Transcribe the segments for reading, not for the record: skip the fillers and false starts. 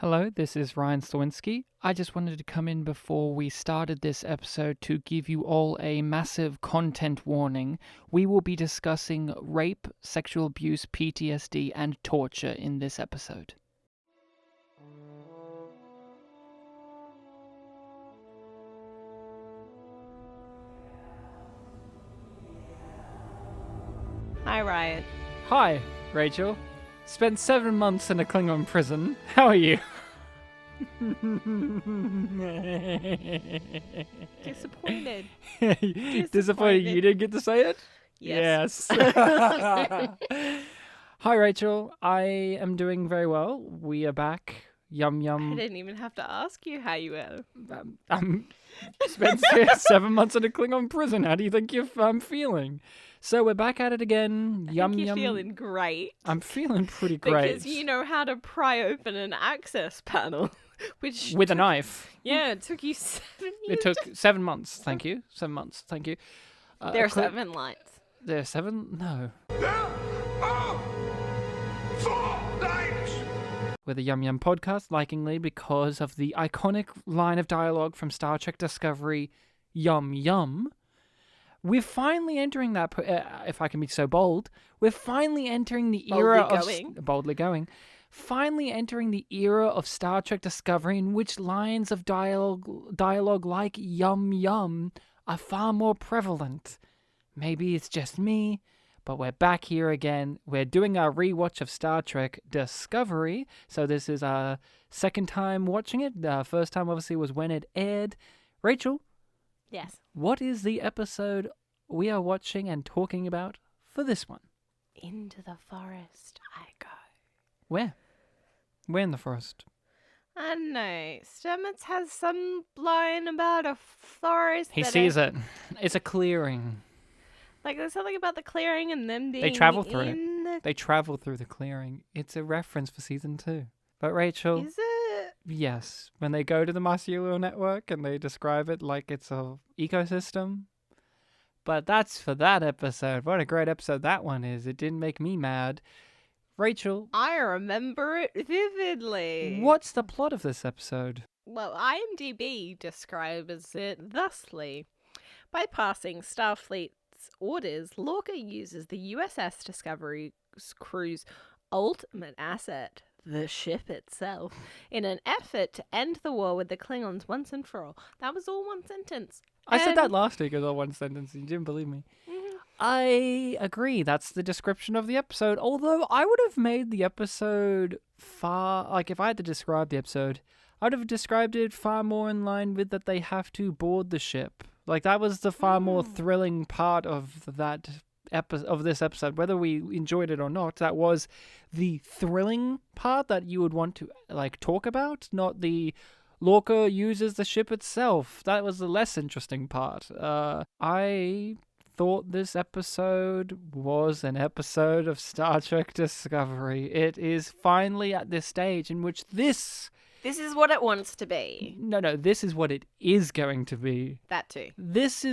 Hello, this is Ryan Sliwinski. I just wanted to come in before we started this episode to give you all a massive content warning. We will be discussing rape, sexual abuse, PTSD, and torture in this episode. Hi, Ryan. Hi, Rachel. Spent 7 months in a Klingon prison. How are you? Disappointed. Disappointed you didn't get to say it? Yes. Hi, Rachel. I am doing very well. We are back. Yum I Yum. didn't even have to ask you how you were. I'm spent 7 months in a Klingon prison. How do you think I'm feeling? So we're back at it again. I Yum think you're Yum. feeling great. I'm feeling pretty great. Because you know how to pry open an access panel. Which With a knife. Yeah, it took you 7 years. It took 7 months. Thank you. 7 months. Thank you. There are 7 lights. There are 7? No. There are 4 lights! We're the YumYumPodcast, likingly because of the iconic line of dialogue from Star Trek Discovery, Yum Yum. We're finally entering that, if I can be so bold, we're finally entering the era boldly going, finally entering the era of Star Trek Discovery in which lines of dialogue like Yum Yum are far more prevalent. Maybe it's just me, but we're back here again. We're doing our rewatch of Star Trek Discovery, so this is our second time watching it. First time, obviously, was when it aired. Rachel? Yes. What is the episode we are watching and talking about for this one? Into the forest I go. Where? Where in the forest? I don't know. Stamets has some line about a forest. He sees it. It's a clearing. Like, there's something about the clearing and them being They travel through in the... They travel through the clearing. It's a reference for season 2. But Rachel... Is it? Yes. When they go to the Marsupial network and they describe it like it's a ecosystem. But that's for that episode. What a great episode that one is. It didn't make me mad. Rachel... I remember it vividly. What's the plot of this episode? Well, IMDb describes it thusly. Bypassing Starfleet's orders, Lorca uses the USS Discovery's crew's ultimate asset, the ship itself, in an effort to end the war with the Klingons once and for all. That was all one sentence. I said that last week as all one sentence and you didn't believe me. I agree. That's the description of the episode. Although I would have made the episode if I had to describe the episode, I would have described it far more in line with that they have to board the ship. Like, that was the far more thrilling part of this episode. Whether we enjoyed it or not, that was the thrilling part that you would want to, talk about, not the Lorca uses the ship itself. That was the less interesting part. I thought this episode was an episode of Star Trek Discovery. It is finally at this stage in which this is what it wants to be. No, this is what it is going to be. That too. This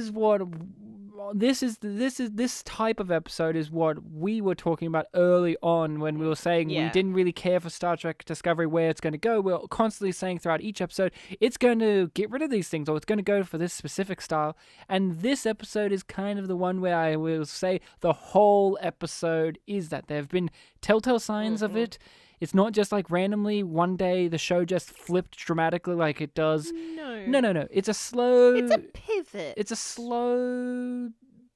type of episode is what we were talking about early on when we were saying we didn't really care for Star Trek Discovery where it's going to go. We're constantly saying throughout each episode, it's going to get rid of these things or it's going to go for this specific style. And this episode is kind of the one where I will say the whole episode is that. There have been telltale signs of it. It's not just randomly one day the show just flipped dramatically like it does. No. It's a slow... It's a pivot. It's a slow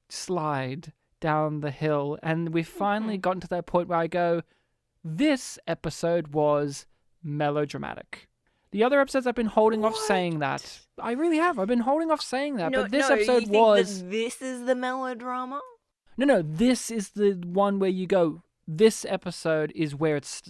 slide down the hill. And we've finally gotten to that point where I go, this episode was melodramatic. The other episodes I've been holding off saying that. I really have. I've been holding off saying that. But this episode was... This is the melodrama? No. This is the one where you go... This episode is where it's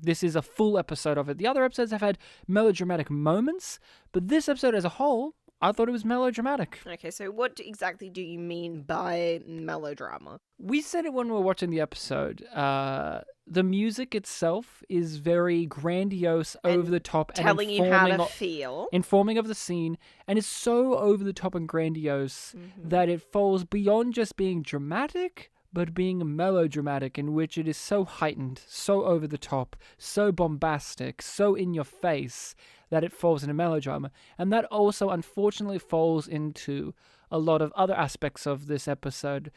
this is a full episode of it. The other episodes have had melodramatic moments, but this episode as a whole, I thought it was melodramatic. Okay, so what exactly do you mean by melodrama? We said it when we were watching the episode. The music itself is very grandiose, over the top, telling and you how to feel, informing of the scene, and it's so over the top and grandiose that it falls beyond just being dramatic, but being melodramatic, in which it is so heightened, so over the top, so bombastic, so in your face that it falls into melodrama. And that also unfortunately falls into a lot of other aspects of this episode.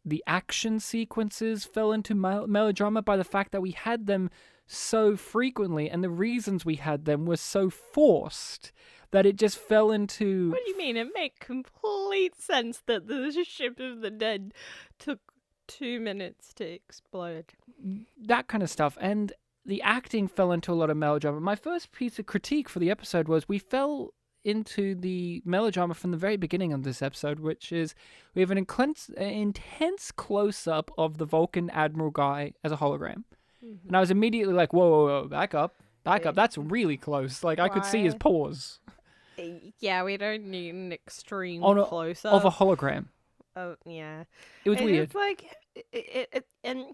The action sequences fell into melodrama by the fact that we had them so frequently, and the reasons we had them were so forced that it just fell into... What do you mean? It makes complete sense that the ship of the dead took 2 minutes to explode. That kind of stuff. And the acting fell into a lot of melodrama. My first piece of critique for the episode was we fell into the melodrama from the very beginning of this episode, which is we have an intense close-up of the Vulcan Admiral guy as a hologram. Mm-hmm. And I was immediately like, whoa, back up. That's really close. Like, I could see his paws. Yeah, we don't need an extreme close-up. Of a hologram. Oh, yeah. It was weird. It's like, and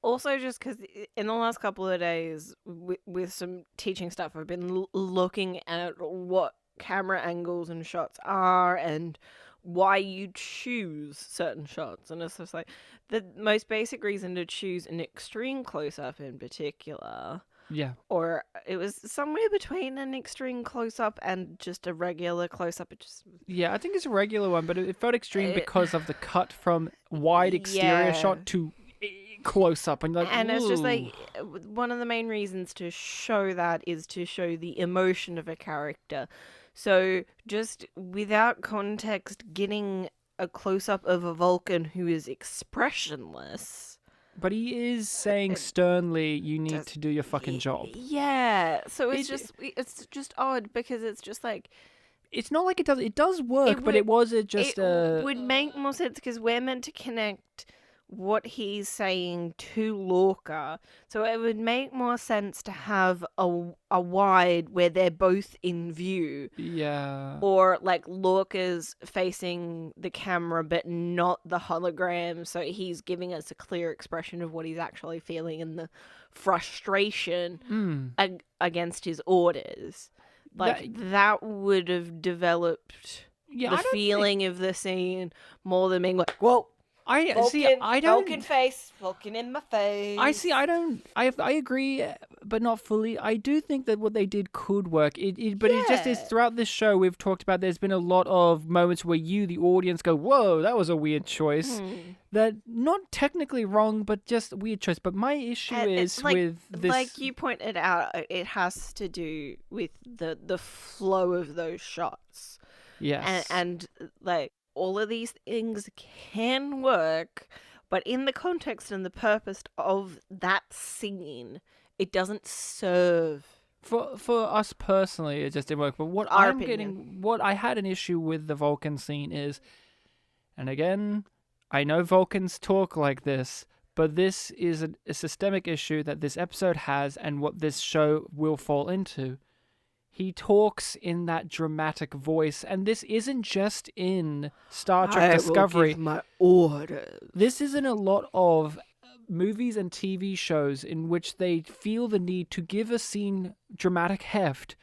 also just because in the last couple of days, with some teaching stuff, I've been looking at what camera angles and shots are and why you choose certain shots. And it's just like, the most basic reason to choose an extreme close-up in particular... Yeah. Or it was somewhere between an extreme close-up and just a regular close-up. Yeah, I think it's a regular one, but it felt extreme because of the cut from wide exterior shot to close-up. And it's just like, one of the main reasons to show that is to show the emotion of a character. So just without context, getting a close-up of a Vulcan who is expressionless... But he is saying sternly, you need to do your fucking job. Yeah. So it's just odd because it's just like... It's not like it does work, but it would make more sense because we're meant to connect what he's saying to Lorca. So it would make more sense to have a wide where they're both in view. Yeah. Or like Lorca's facing the camera but not the hologram, so he's giving us a clear expression of what he's actually feeling and the frustration against his orders. Like that would have developed the feeling of the scene more than being like, whoa. Vulcan face, Vulcan in my face. I agree, but not fully. I do think that what they did could work. It just is throughout this show we've talked about. There's been a lot of moments where you, the audience, go, "Whoa, that was a weird choice." That not technically wrong, but just a weird choice. But my issue is with this, like you pointed out, it has to do with the flow of those shots. Yes, and like. All of these things can work, but in the context and the purpose of that scene, it doesn't serve. For us personally, it just didn't work. But what I had an issue with the Vulcan scene is, and again, I know Vulcans talk like this, but this is a systemic issue that this episode has and what this show will fall into. He talks in that dramatic voice, and this isn't just in Star Trek Discovery. I will give my orders. This is in a lot of movies and TV shows in which they feel the need to give a scene dramatic heft.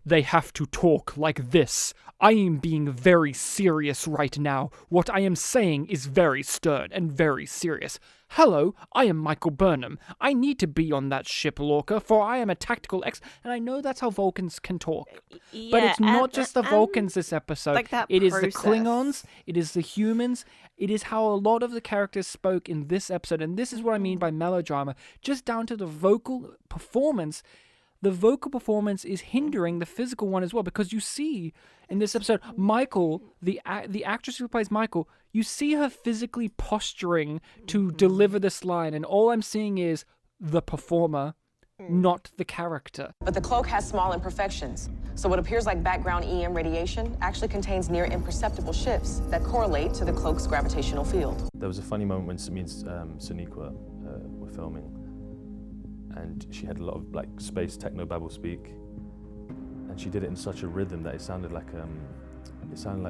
They have to talk like this. I am being very serious right now. What I am saying is very stern and very serious. Hello, I am Michael Burnham. I need to be on that ship, Lorca, for I am a tactical and I know that's how Vulcans can talk. Yeah, but it's not just the Vulcans this episode. Like that it process. Is the Klingons, it is the humans, it is how a lot of the characters spoke in this episode, and this is what I mean by melodrama, just down to the vocal performance. The vocal performance is hindering the physical one as well, because you see in this episode, Michael, the actress who plays Michael, you see her physically posturing to deliver this line, and all I'm seeing is the performer, not the character. But the cloak has small imperfections, so what appears like background EM radiation actually contains near imperceptible shifts that correlate to the cloak's gravitational field. There was a funny moment when me and Sonequa were filming, and she had a lot of like space techno babble speak, and she did it in such a rhythm that it sounded like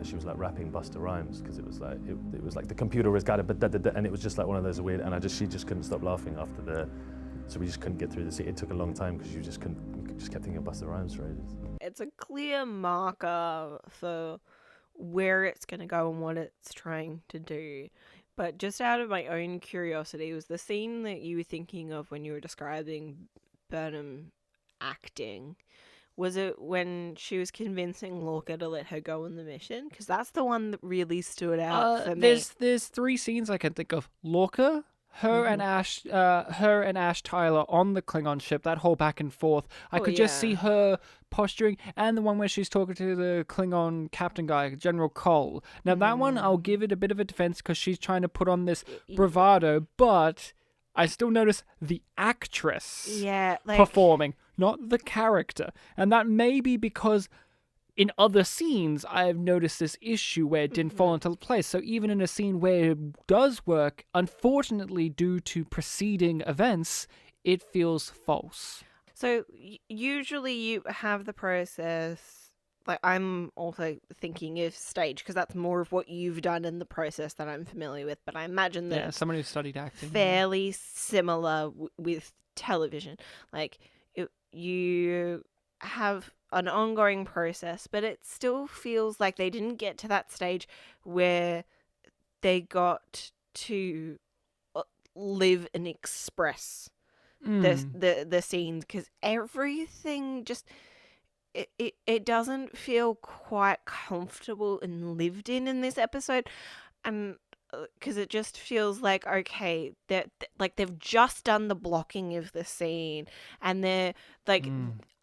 she was like rapping Busta Rhymes, because it was like the computer was got it, and it was just like one of those weird, and she just couldn't stop laughing after so we just couldn't get through the scene. It took a long time because you just kept thinking of Busta Rhymes for ages. It's a clear marker for where it's going to go and what it's trying to do. But just out of my own curiosity, was the scene that you were thinking of when you were describing Burnham acting, was it when she was convincing Lorca to let her go on the mission? Because that's the one that really stood out for me. There's 3 scenes I can think of. Lorca, her and Ash Tyler on the Klingon ship, that whole back and forth. I could just see her posturing, and the one where she's talking to the Klingon captain guy, General Cole. Now that one, I'll give it a bit of a defense because she's trying to put on this bravado, but I still notice the actress performing, not the character. And that may be because in other scenes, I've noticed this issue where it didn't fall into place. So even in a scene where it does work, unfortunately, due to preceding events, it feels false. So usually you have the process, like I'm also thinking of stage, because that's more of what you've done in the process that I'm familiar with. But I imagine that it's someone who studied acting. Fairly similar with television. Like you have an ongoing process, but it still feels like they didn't get to that stage where they got to live and express the scenes, because everything just it doesn't feel quite comfortable and lived in this episode, and because it just feels like, okay, that like they've just done the blocking of the scene, and they're like,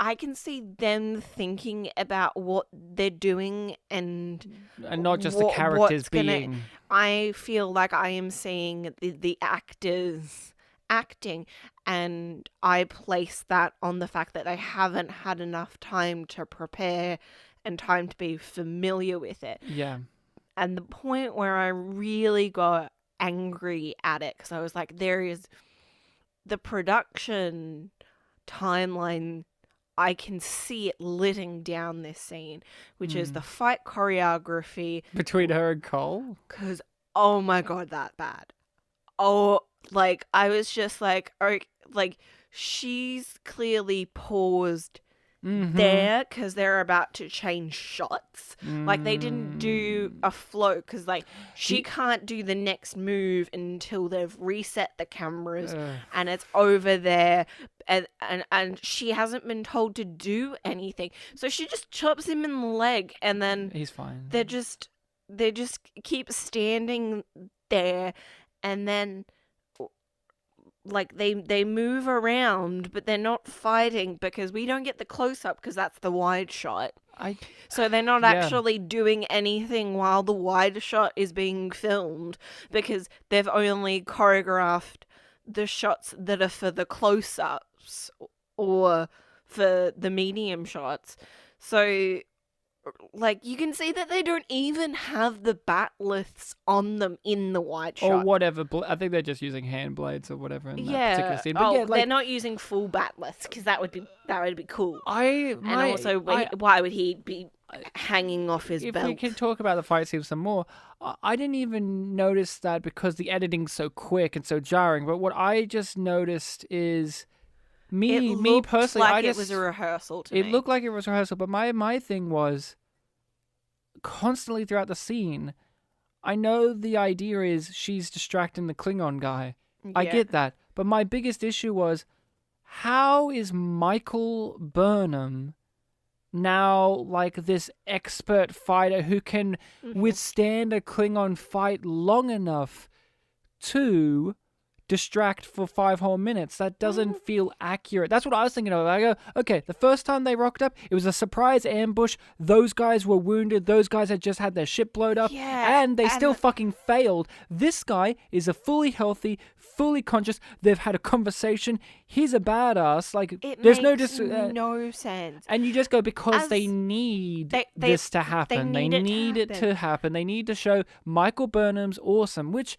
I can see them thinking about what they're doing and not just the characters being. I feel like I am seeing the actors acting, and I place that on the fact that they haven't had enough time to prepare and time to be familiar with it. Yeah. And the point where I really got angry at it, because I was like, there is the production timeline, I can see it letting down this scene, which is the fight choreography. Between her and Cole? Because, oh my God, that bad. Oh, like, I was just like, she's clearly paused there because they're about to change shots. Like, they didn't do a flow, because like she can't do the next move until they've reset the cameras and it's over there, and she hasn't been told to do anything, so she just chops him in the leg, and then he's fine. They just keep standing there, and then like they move around, but they're not fighting because we don't get the close-up, because that's the wide shot. So they're not actually doing anything while the wide shot is being filmed, because they've only choreographed the shots that are for the close-ups or for the medium shots. So like, you can see that they don't even have the batliths on them in the wide shot. Or whatever. I think they're just using hand blades or whatever in that particular scene. But they're not using full batliths, because that would be cool. Why would he be hanging off his belt? If we can talk about the fight scene some more, I didn't even notice that because the editing's so quick and so jarring. But what I just noticed is me personally, it was a rehearsal to me. It looked like it was a rehearsal, but my thing was, constantly throughout the scene, I know the idea is she's distracting the Klingon guy. Yeah. I get that. But my biggest issue was, how is Michael Burnham now like this expert fighter who can withstand a Klingon fight long enough to distract for 5 whole minutes? That doesn't feel accurate. That's what I was thinking of. I go, okay, the first time they rocked up, it was a surprise ambush. Those guys were wounded. Those guys had just had their ship blown up, and they still fucking failed. This guy is a fully healthy, fully conscious. They've had a conversation. He's a badass. Like, there's no sense. And you just go, because they need this to happen. They need it to happen. They need to show Michael Burnham's awesome, which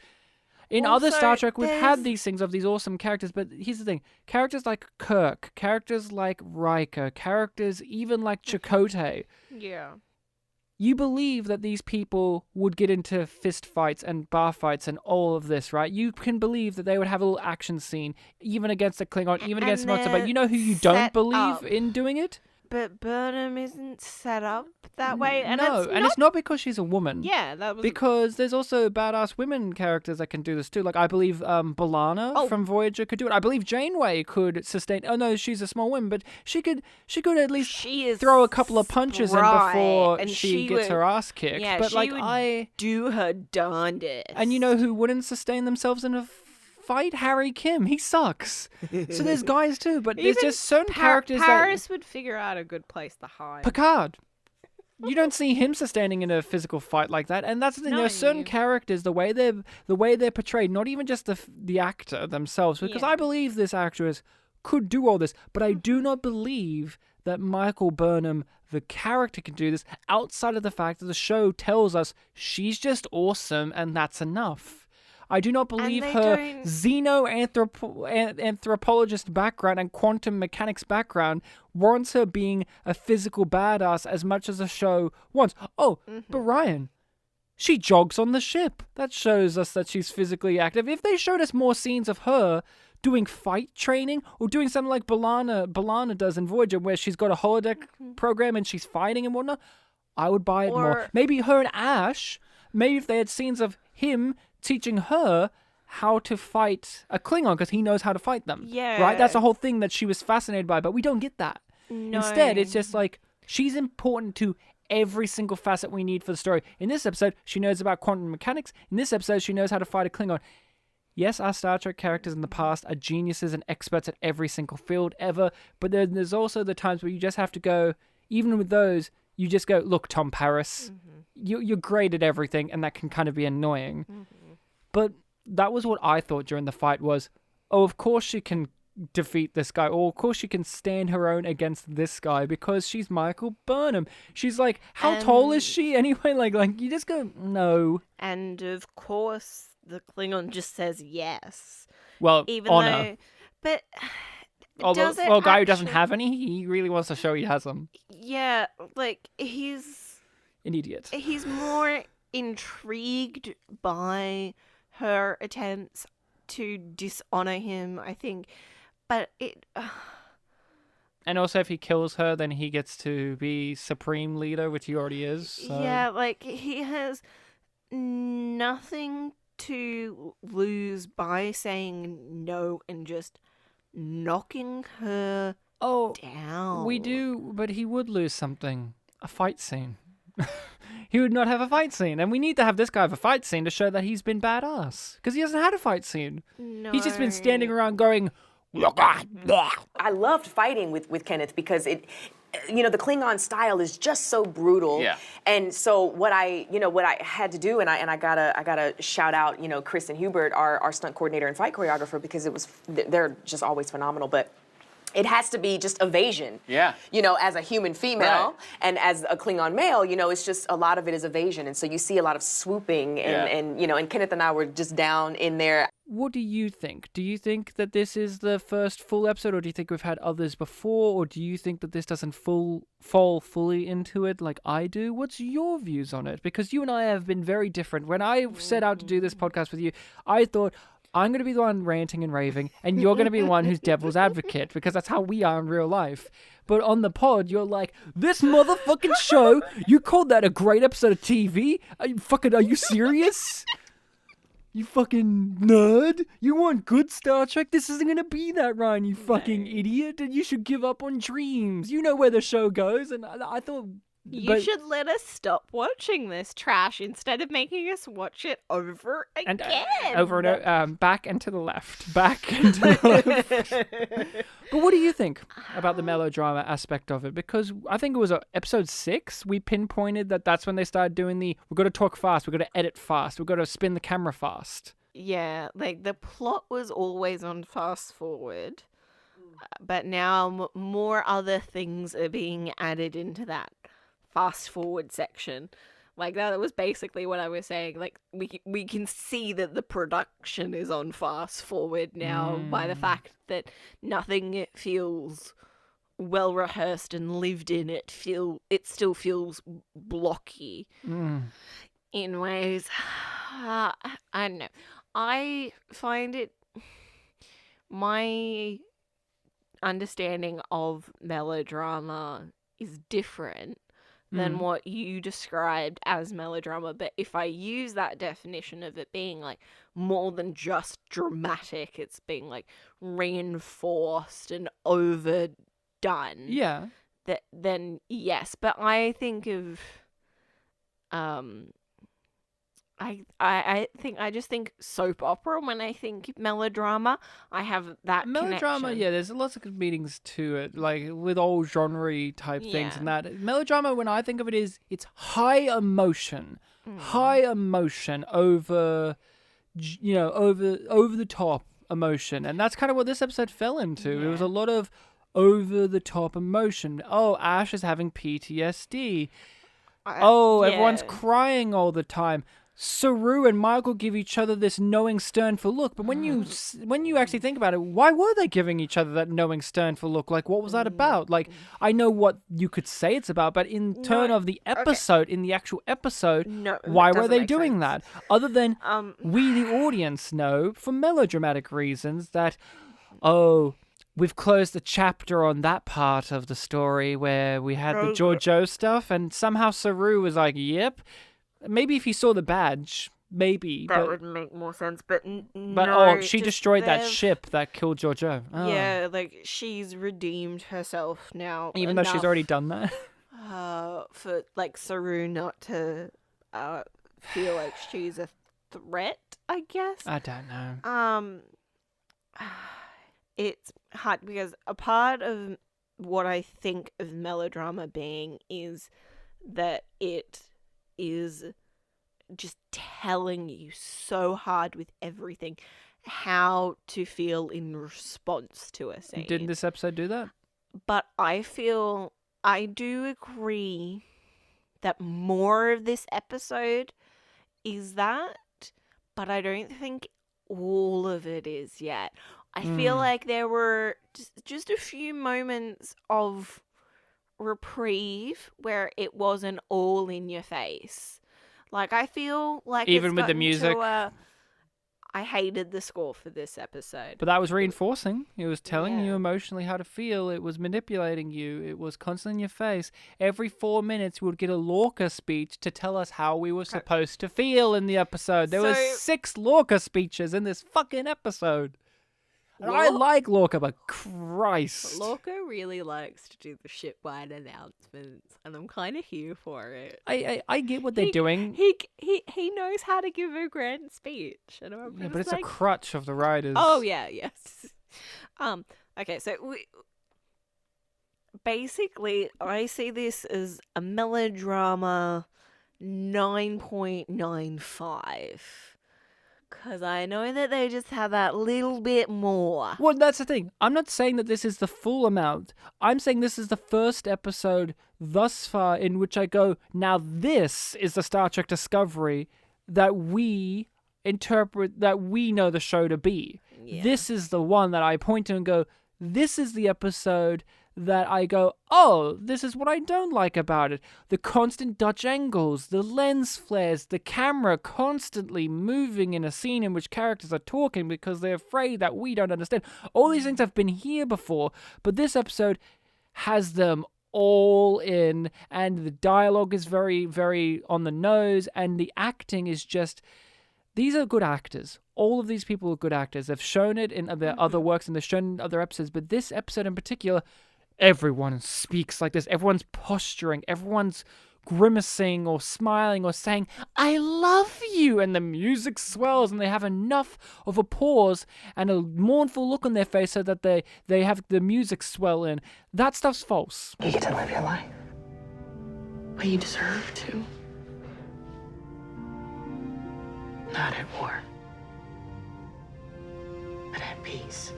in other Star Trek, we've had these things of these awesome characters, but here's the thing. Characters like Kirk, characters like Riker, characters even like Chakotay. Yeah. You believe that these people would get into fist fights and bar fights and all of this, right? You can believe that they would have a little action scene, even against a Klingon, even against a monster, but you know who you don't believe in doing it? But Burnham isn't set up that way. And no, it's and it's not because she's a woman. Yeah, that was... Because there's also badass women characters that can do this too. Like I believe B'Elanna from Voyager could do it. I believe Janeway could sustain. Oh no, she's a small woman, but she could at least She is throw a couple of punches in spry, before and she gets would- her ass kicked. Yeah, but she like would do her darndest. and you know who wouldn't sustain themselves in a fight? Harry Kim. He sucks. So there's guys too, but there's Even just certain characters Paris would figure out a good place to hide. Picard. You don't see him sustaining in a physical fight like that, and that's the thing. There are certain No. characters, the way they're portrayed, not even just the actor themselves, because I believe this actress could do all this, but I do not believe that Michael Burnham, the character, can do this outside of the fact that the show tells us she's just awesome and that's enough. I do not believe they her don't- xeno-anthropologist background and quantum mechanics background warrants her being a physical badass as much as the show wants. Oh, but Ryan, she jogs on the ship. That shows us that she's physically active. If they showed us more scenes of her doing fight training or doing something like B'Elanna does in Voyager, where she's got a holodeck program and she's fighting and whatnot, I would buy it more. Maybe her and Ash, maybe if they had scenes of him teaching her how to fight a Klingon because he knows how to fight them. Yeah. Right? That's the whole thing that she was fascinated by, but we don't get that. No. Instead, it's just like she's important to every single facet we need for the story. In this episode, she knows about quantum mechanics. In this episode, she knows how to fight a Klingon. Yes, our Star Trek characters in the past are geniuses and experts at every single field ever, but there's also the times where you just have to go, even with those, you just go, look, Tom Paris, you're great at everything, and that can kind of be annoying. But that was what I thought during the fight was, oh, of course she can defeat this guy, or of course she can stand her own against this guy because she's Michael Burnham. She's like, how tall is she anyway? Like you just go, no. And of course, the Klingon just says yes. Well, Even honor. though... But... Does a guy who doesn't have any, he really wants to show he has them. Yeah, like, he's An idiot. He's more intrigued by her attempts to dishonor him, I think. But it... And also, if he kills her, then he gets to be supreme leader, which he already is. So. Yeah, like, he has nothing to lose by saying no and just knocking her down. We do, but he would lose something. A fight scene. He would not have a fight scene. And we need to have this guy have a fight scene to show that he's been badass. Because he hasn't had a fight scene. No. He's just been standing around going, I loved fighting with Kenneth because it, you know, the Klingon style is just so brutal. Yeah. And so what I had to do, and I gotta shout out, you know, Chris and Hubert, our stunt coordinator and fight choreographer, because they're just always phenomenal. But it has to be just evasion. Yeah. You know, as a human female Right. and as a Klingon male, you know, it's just a lot of it is evasion. And so you see a lot of swooping and you know, and Kenneth and I were just down in there. what do you think? Do you think that this is the first full episode, or do you think we've had others before, or do you think that this doesn't fall fully into it like I do? What's your views on it? Because you and I have been very different. When I set out to do this podcast with you, I thought, I'm going to be the one ranting and raving, and you're going to be the one who's devil's advocate, because that's how we are in real life. But on the pod, you're like, this motherfucking show, you called that a great episode of TV? Are you serious? You fucking nerd? You want good Star Trek? This isn't gonna be that, Ryan, you fucking idiot. And you should give up on dreams. You know where the show goes, and I thought... You should let us stop watching this trash instead of making us watch it over And again. over and over, back and to the left. Back and to the left. But what do you think about the melodrama aspect of it? Because I think it was episode 6, we pinpointed that that's when they started doing we've got to talk fast, we've got to edit fast, we've got to spin the camera fast. Yeah, like the plot was always on fast forward, but now more other things are being added into that fast forward section. Like that was basically what I was saying. Like we can see that the production is on fast forward now by the fact that nothing feels well rehearsed and lived in. It still feels blocky in ways. I don't know. I find it, my understanding of melodrama is different than what you described as melodrama. But if I use that definition of it being like more than just dramatic, it's being like reinforced and overdone. Yeah. Then yes. But I think of I just think soap opera when I think melodrama. I have that Melodrama, connection. yeah, there's lots of good meanings to it, like with old genre type things and Yeah. that. Melodrama, when I think of it, it's high emotion, over, over the top emotion, and that's kind of what this episode fell into. It was a lot of over the top emotion. Oh, Ash is having PTSD. Everyone's crying all the time. Saru and Michael give each other this knowing, sternful look. But when you actually think about it, why were they giving each other that knowing, sternful look? Like, what was that about? Like, I know what you could say it's about, but in turn of the episode, in the actual episode, why were they doing that? Other than we, the audience, know for melodramatic reasons that, we've closed the chapter on that part of the story where we had the Giorgio stuff, and somehow Saru was like, yep. Maybe if he saw the badge, maybe. That would make more sense, but she destroyed that ship that killed Giorgio. Oh. Yeah, like, she's redeemed herself now. Even though she's already done that? For, like, Saru not to feel like she's a threat, I guess. I don't know. It's hard because a part of what I think of melodrama being is that it is just telling you so hard with everything how to feel in response to a scene. Didn't this episode do that? But I do agree that more of this episode is that, but I don't think all of it is yet. I feel like there were just a few moments of reprieve where it wasn't all in your face. Like, I feel like even with the music, I hated the score for this episode. But that was reinforcing. It was telling you emotionally how to feel. It was manipulating you. It was constantly in your face. Every 4 minutes, we would get a Lorca speech to tell us how we were supposed to feel in the episode. There was 6 Lorca speeches in this fucking episode. And I like Lorca, but Christ. Lorca really likes to do the ship-wide announcements, and I'm kind of here for it. I get what they're doing. He knows how to give a grand speech. And but it's like, a crutch of the writers. Oh, yeah, yes. Okay, so basically, I see this as a melodrama 9.95. Because I know that they just have that little bit more. Well, that's the thing. I'm not saying that this is the full amount. I'm saying this is the first episode thus far in which I go, now this is the Star Trek Discovery that we interpret, that we know the show to be. Yeah. This is the one that I point to and go, this is the episode that I go, oh, this is what I don't like about it. The constant Dutch angles, the lens flares, the camera constantly moving in a scene in which characters are talking because they're afraid that we don't understand. All these things have been here before, but this episode has them all in, and the dialogue is very, very on the nose, and the acting is just... These are good actors. All of these people are good actors. They've shown it in their other works and they've shown it in other episodes, but this episode in particular... Everyone speaks like this. Everyone's posturing. Everyone's grimacing or smiling or saying, I love you. And the music swells and they have enough of a pause and a mournful look on their face so that they have the music swell in. That stuff's false. You get to live your life. But you deserve to. Not at war. But at peace.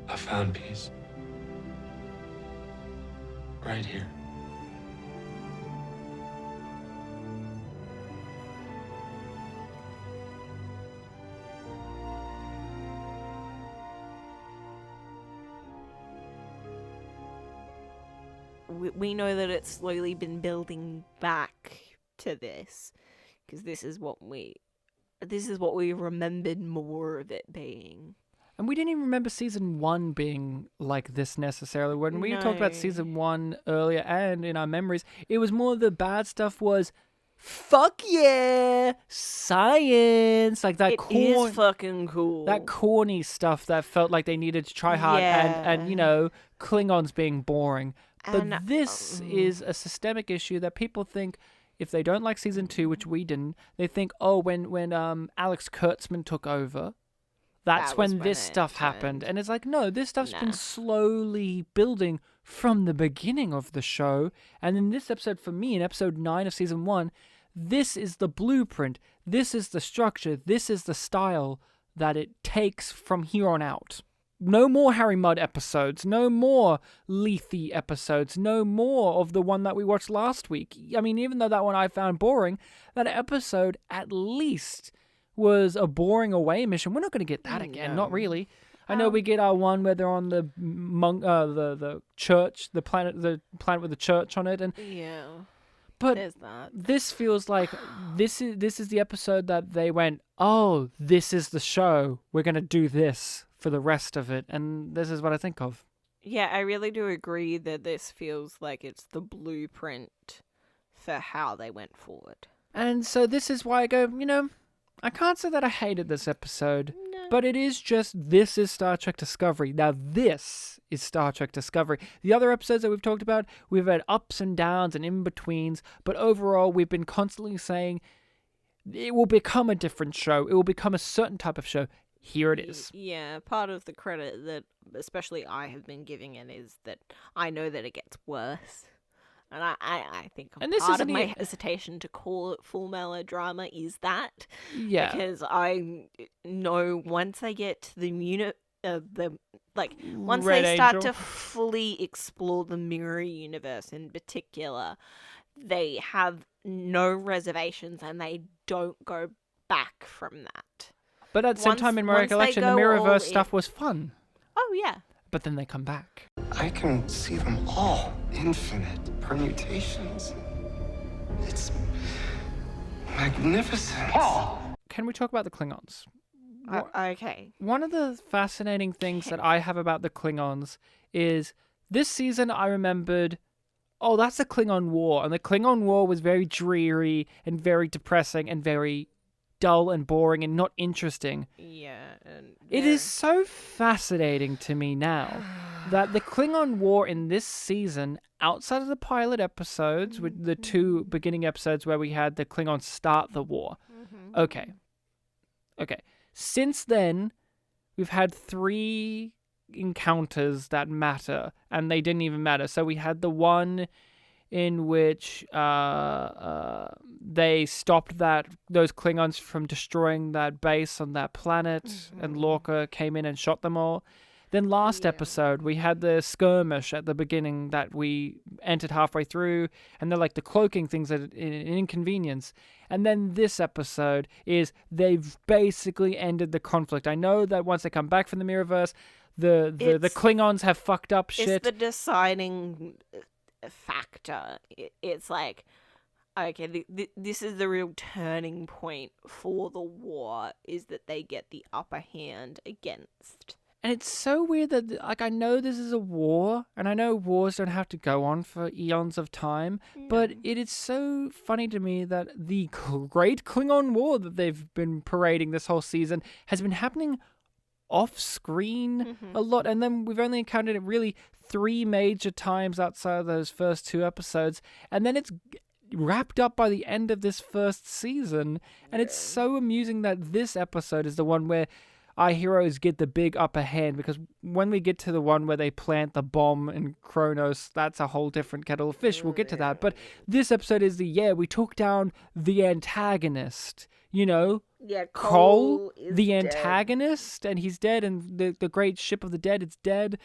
I found peace. Right here. We know that it's slowly been building back to this, because this is what we remembered more of it being. And we didn't even remember season 1 being like this necessarily. When we talked about No. season 1 earlier and in our memories, it was more the bad stuff was, fuck yeah, science. Like that It is fucking cool. that corny stuff that felt like they needed to try hard and Klingons being boring. But And, this is a systemic issue that people think, if they don't like season 2, which we didn't, they think, oh, when Alex Kurtzman took over, that's That was when when this it stuff happened. turned. And it's like, no, this stuff's Nah. been slowly building from the beginning of the show. And in this episode, for me, in episode 9 of season 1, this is the blueprint. This is the structure. This is the style that it takes from here on out. No more Harry Mudd episodes. No more Lethe episodes. No more of the one that we watched last week. I mean, even though that one I found boring, that episode at least was a boring away mission. We're not going to get that again. Not really. I know we get our one where they're on the church, the planet with the church on it, and Yeah. but There's that. this feels like this is the episode that they went, oh, this is the show. We're going to do this for the rest of it, and this is what I think of. Yeah, I really do agree that this feels like it's the blueprint for how they went forward. And so this is why I go, I can't say that I hated this episode, but it is just, this is Star Trek Discovery. Now this is Star Trek Discovery. The other episodes that we've talked about, we've had ups and downs and in-betweens, but overall we've been constantly saying it will become a different show. It will become a certain type of show. Here it is. Yeah, part of the credit that especially I have been giving it is that I know that it gets worse. And I think And this part of isn't my e- hesitation to call it full melodrama is that. Yeah. Because I know once they get to the once Red they start Angel. to fully explore the mirror universe in particular, they have no reservations and they don't go back from that. But at the same once- time, in my once they recollection, the go all Mirrorverse in- stuff was fun. Oh yeah. But then they come back. I can see them all. Infinite permutations. It's magnificent. Can we talk about the Klingons? Okay. One of the fascinating things that I have about the Klingons is this season I remembered, oh, that's the Klingon War. And the Klingon War was very dreary and very depressing and very dull and boring and not interesting. Yeah. And It is so fascinating to me now that the Klingon War in this season, outside of the pilot episodes, with the 2 beginning episodes where we had the Klingons start the war. Okay. Since then, we've had 3 encounters that matter, and they didn't even matter. So we had the one in which they stopped those Klingons from destroying that base on that planet, and Lorca came in and shot them all. Then last episode, we had the skirmish at the beginning that we entered halfway through, and they're like the cloaking things that an inconvenience. And then this episode is they've basically ended the conflict. I know that once they come back from the Mirrorverse, the Klingons have fucked up shit. It's the deciding factor. It's like, okay, this is the real turning point for the war, is that they get the upper hand against. And it's so weird that, like, I know this is a war, and I know wars don't have to go on for eons of time, but it is so funny to me that the great Klingon War that they've been parading this whole season has been happening off-screen a lot, and then we've only encountered it really 3 major times outside of those first 2 episodes, and then it's wrapped up by the end of this first season, and it's so amusing that this episode is the one where our heroes get the big upper hand, because when we get to the one where they plant the bomb in Kronos, that's a whole different kettle of fish. We'll get to that. But this episode is we took down the antagonist, Yeah, Cole, is the dead. antagonist, and he's dead, and the great ship of the dead, it's dead.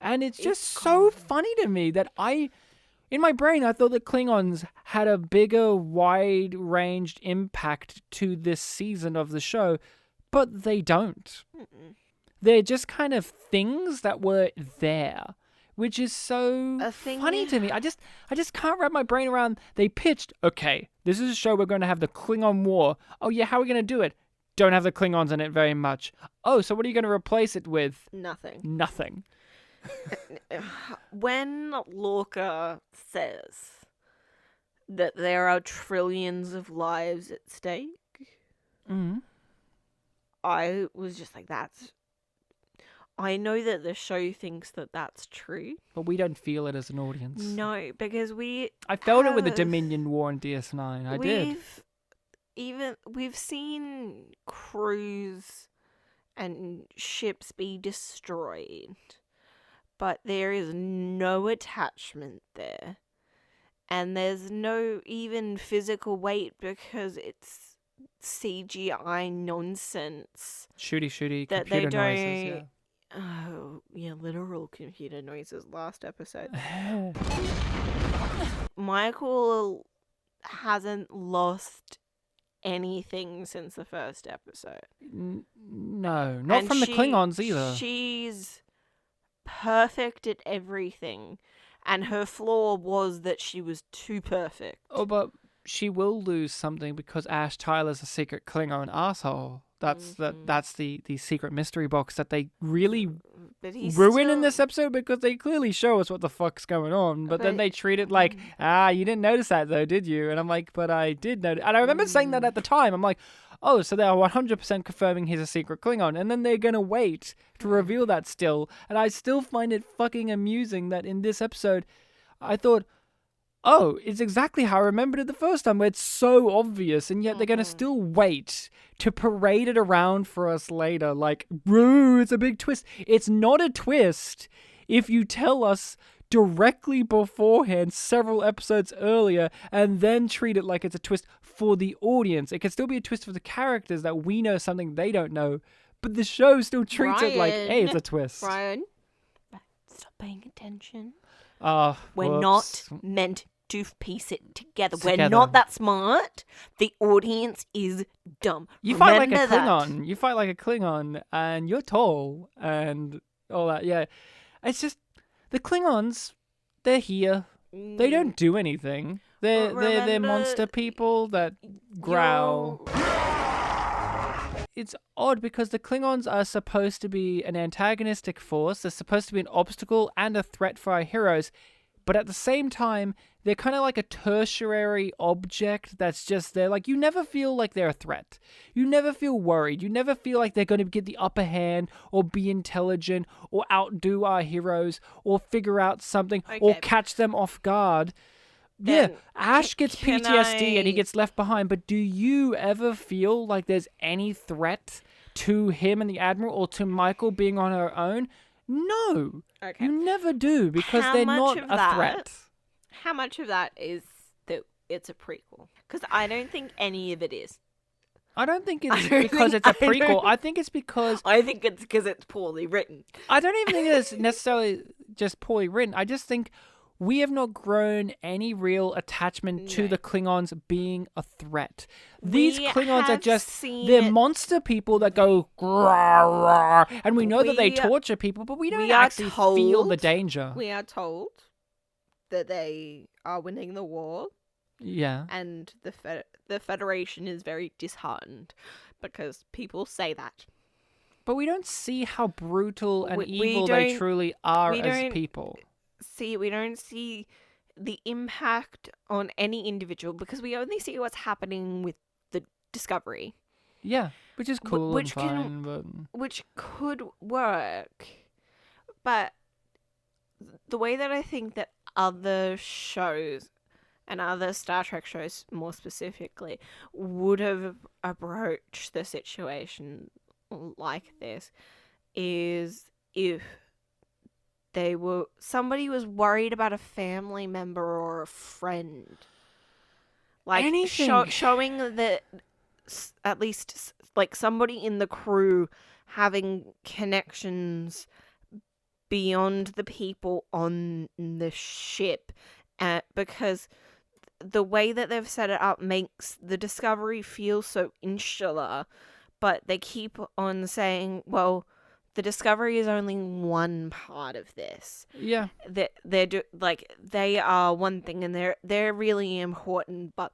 And it's just so funny to me that in my brain, I thought the Klingons had a bigger, wide-ranged impact to this season of the show, but they don't. They're just kind of things that were there, which is so funny to me. I just can't wrap my brain around. They pitched, okay, this is a show we're going to have the Klingon War. Oh yeah, how are we going to do it? don't have the Klingons in it very much. Oh, so what are you going to replace it with? Nothing. Nothing. When Lorca says that there are trillions of lives at stake, Mm-hmm. I was just like, I know that the show thinks that that's true. But we don't feel it as an audience. No, because I felt it with the have- Dominion War in DS9. I did. We've seen crews and ships be destroyed, but there is no attachment there. And there's no even physical weight because it's CGI nonsense. Shooty, That computer they noises, don't. Oh, yeah, literal computer noises last episode. yeah. Michael hasn't lost anything since the first episode. No, not And from the she- Klingons either. She's perfect at everything. And her flaw was that she was too perfect. Oh, but she will lose something because Ash Tyler's a secret Klingon asshole. That's the secret mystery box that they really But he's ruin in still- this episode because they clearly show us what the fuck's going on. But then But- they treat it like, you didn't notice that though, did you? And I'm like, but I did notice. And I remember saying that at the time. I'm like, oh, so they are 100% confirming he's a secret Klingon. And then they're going to wait to reveal that still. And I still find it fucking amusing that in this episode, I thought, oh, it's exactly how I remembered it the first time, where it's so obvious, and yet they're going to still wait to parade it around for us later. Like, bro, it's a big twist. It's not a twist if you tell us directly beforehand, several episodes earlier, and then treat it like it's a twist for the audience. It can still be a twist for the characters that we know something they don't know, but the show still treats it like, hey, it's a twist. Brian, stop paying attention. We're We're not meant to piece it together. We're not that smart. The audience is dumb. You fight like a Remember that. Klingon. You fight like a Klingon, and you're tall, and all that. Yeah, it's just the Klingons. They're here. They don't do anything. They're remember, monster people that growl. It's odd because the Klingons are supposed to be an antagonistic force. They're supposed to be an obstacle and a threat for our heroes. But at the same time, they're kind of like a tertiary object that's just there. Like, you never feel like they're a threat. You never feel worried. You never feel like they're going to get the upper hand or be intelligent or outdo our heroes or figure out something or Okay. catch them off guard. Then Yeah, Ash gets can PTSD and he I- gets left behind, but do you ever feel like there's any threat to him and the Admiral or to Michael being on her own? No. Okay. You never do because How they're much not of a that- threat. How much of that is that it's a prequel? Because I don't think any of it is. I don't think I it's don't because think- it's a I don't- prequel. I think it's because I think it's because it's poorly written. I don't even think it's necessarily just poorly written. I just think we have not grown any real attachment to No. the Klingons being a threat. These We Klingons are have just, seen they're it- monster people that go, "Grrr, grrr," and we know that they We- torture people, but we don't we are actually feel the told- danger. We are told that they are winning the war, Yeah. and the Federation is very disheartened because people say that. But we don't see how brutal and We evil they don't- truly are we as don't- people. We don't see the impact on any individual because we only see what's happening with the Discovery, Yeah, which is cool which and can- fine, but which could work. But the way that I think that other shows and other Star Trek shows more specifically would have approached the situation like this is if somebody was worried about a family member or a friend, like Anything. showing that at least like somebody in the crew having connections beyond the people on the ship, because the way that they've set it up makes the Discovery feel so insular, but they keep on saying, well, the Discovery is only one part of this. yeah. They are one thing and they're really important, but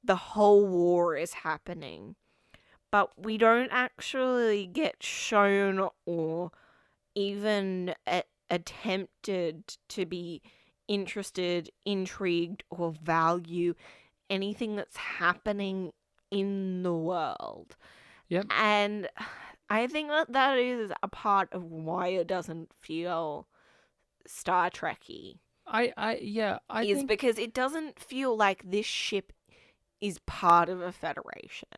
the whole war is happening. but we don't actually get shown or even attempted to be interested, intrigued, or value anything that's happening in the world. Yep. And I think that is a part of why it doesn't feel Star Trek-y. I is think because it doesn't feel like this ship is part of a federation.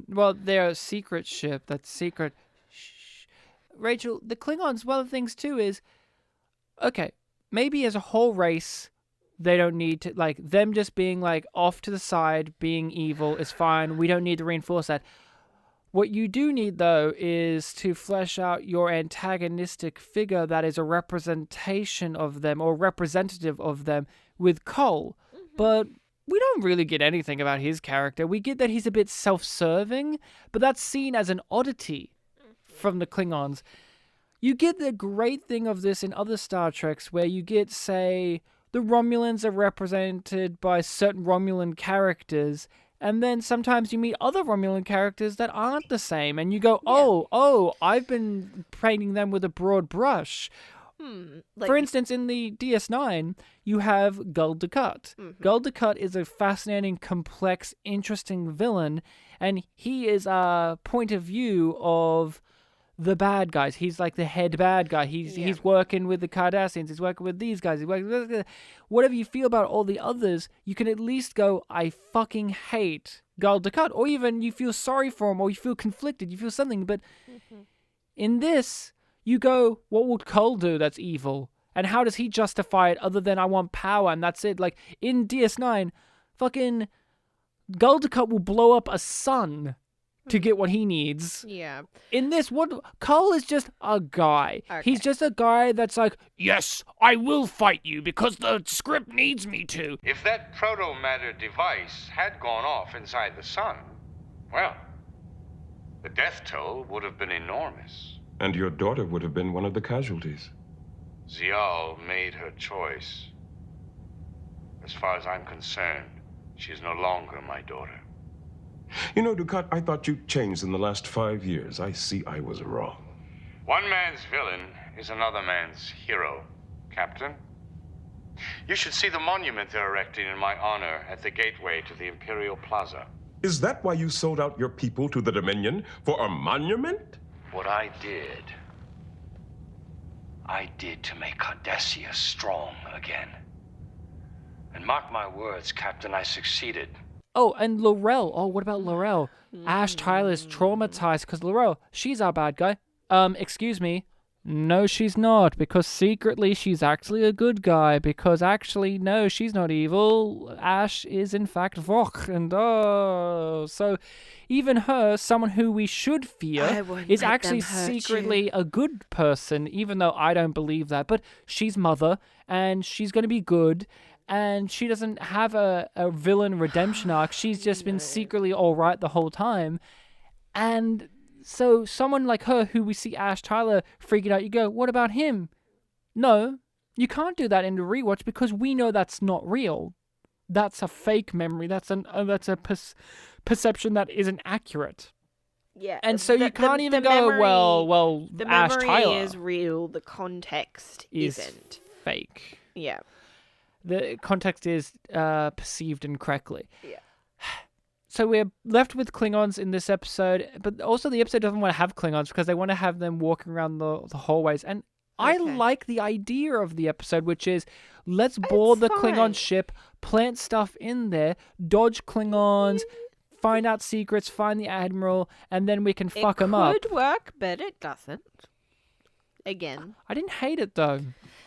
well, they're a secret ship. That's secret. Shh. Rachel, the Klingons. One of the things too is, okay, maybe as a whole race, they don't need to like them just being like off to the side, being evil is fine. We don't need to reinforce that. What you do need, though, is to flesh out your antagonistic figure that is a representation of them or representative of them with Cole. But we don't really get anything about his character. We get that he's a bit self-serving, but that's seen as an oddity from the Klingons. You get the great thing of this in other Star Treks where you get, say, the Romulans are represented by certain Romulan characters, and then sometimes you meet other Romulan characters that aren't the same, and you go, oh, I've been painting them with a broad brush. For instance, in the DS9, you have Gul Dukat. Gul Dukat is a fascinating, complex, interesting villain, and he is a point of view of the bad guys. He's like the head bad guy. He's working with the Cardassians. He's working with these guys. He's working with whatever you feel about all the others, you can at least go, I fucking hate Gul Dukat. Or even you feel sorry for him, or you feel conflicted. You feel something. But in this, you go, what would Cole do that's evil? And how does he justify it other than I want power and that's it? Like in DS9, fucking Gul Dukat will blow up a sun to get what he needs. Yeah. In this, Cole is just a guy. Okay. He's just a guy that's like, yes, I will fight you because the script needs me to. If that proto-matter device had gone off inside the sun, well, the death toll would have been enormous. And your daughter would have been one of the casualties. Zial made her choice. As far as I'm concerned, she is no longer my daughter. You know, Dukat, I thought you'd changed in the last 5 years. I see I was wrong. One man's villain is another man's hero, Captain. You should see the monument they're erecting in my honor at the gateway to the Imperial Plaza. Is that why you sold out your people to the Dominion? For a monument? What I did to make Cardassia strong again. And mark my words, Captain, I succeeded. Oh, and Laurel. Oh, what about Laurel? Ash Tyler's traumatized because Laurel, she's our bad guy. Excuse me. No, she's not, because secretly she's actually a good guy, because actually, no, she's not evil. Ash is, in fact, Vok, and so even her, someone who we should fear, is actually secretly a good person, even though I don't believe that, but she's Mother, and she's going to be good, and she doesn't have a villain redemption arc. She's just been secretly all right the whole time. And so someone like her, who we see Ash Tyler freaking out, you go, what about him? No, you can't do that in the rewatch because we know that's not real. That's a fake memory. That's a perception that isn't accurate. Yeah. And so you can't even go, memory, well, the Ash memory Tyler is real. The context isn't. Fake. Yeah. The context is perceived incorrectly. Yeah. So we're left with Klingons in this episode, but also the episode doesn't want to have Klingons because they want to have them walking around the hallways. And I like the idea of the episode, which is let's board the Klingon ship, plant stuff in there, dodge Klingons, find out secrets, find the Admiral, and then we can fuck them up. It could work, but it doesn't. Again. I didn't hate it, though.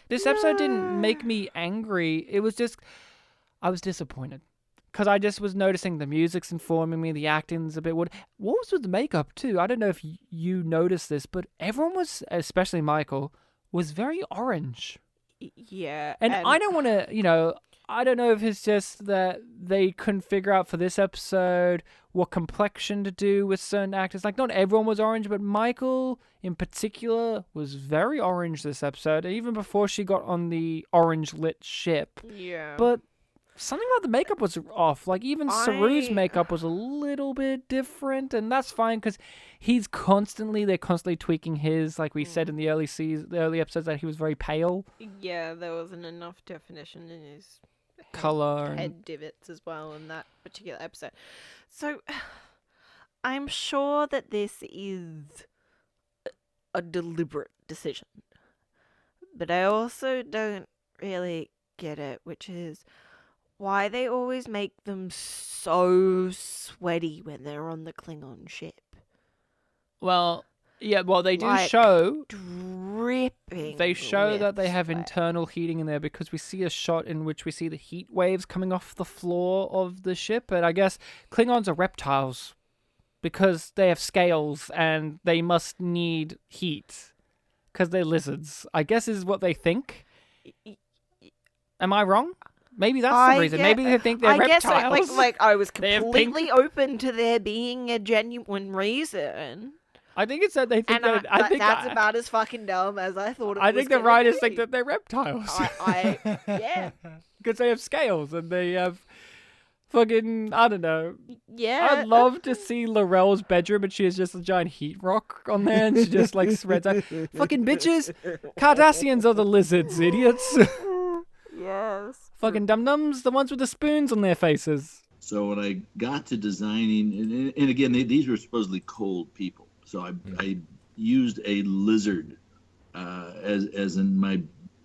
This episode didn't make me angry. It was just, I was disappointed. Because I just was noticing the music's informing me, the acting's a bit weird. What was with the makeup, too? I don't know if you noticed this, but everyone was, especially Michael, was very orange. Yeah. And I don't want to, I don't know if it's just that they couldn't figure out for this episode what complexion to do with certain actors. Like, not everyone was orange, but Michael, in particular, was very orange this episode, even before she got on the orange-lit ship. Yeah. But something about the makeup was off. Like, even Saru's makeup was a little bit different, and that's fine because they're constantly tweaking his. Like we said in the early episodes, that he was very pale. Yeah, there wasn't enough definition in his Color head divots as well in that particular episode. So, I'm sure that this is a deliberate decision, but I also don't really get it, which is why they always make them so sweaty when they're on the Klingon ship. Well, yeah, they do Like, show dripping. They show with that they have sweat. internal heating in there because we see a shot in which we see the heat waves coming off the floor of the ship. But I guess Klingons are reptiles because they have scales and they must need heat because they're lizards. I guess is what they think. Am I wrong? Maybe that's the reason. Maybe they think they're reptiles. Guess like I was They have completely open to there being a genuine reason. I think it's that they think And that. I think that's about as fucking dumb as I thought it was. I think the gonna writers be. think that they're reptiles. Yeah. Because they have scales and they have fucking, I don't know. Yeah. I'd love to see Laurel's bedroom, but she has just a giant heat rock on there and she just like spreads out. Fucking bitches. Cardassians are the lizards, idiots. Yes. Fucking dum-dums, the ones with the spoons on their faces. So when I got to designing, and again, these were supposedly cold people. So I used a lizard as in my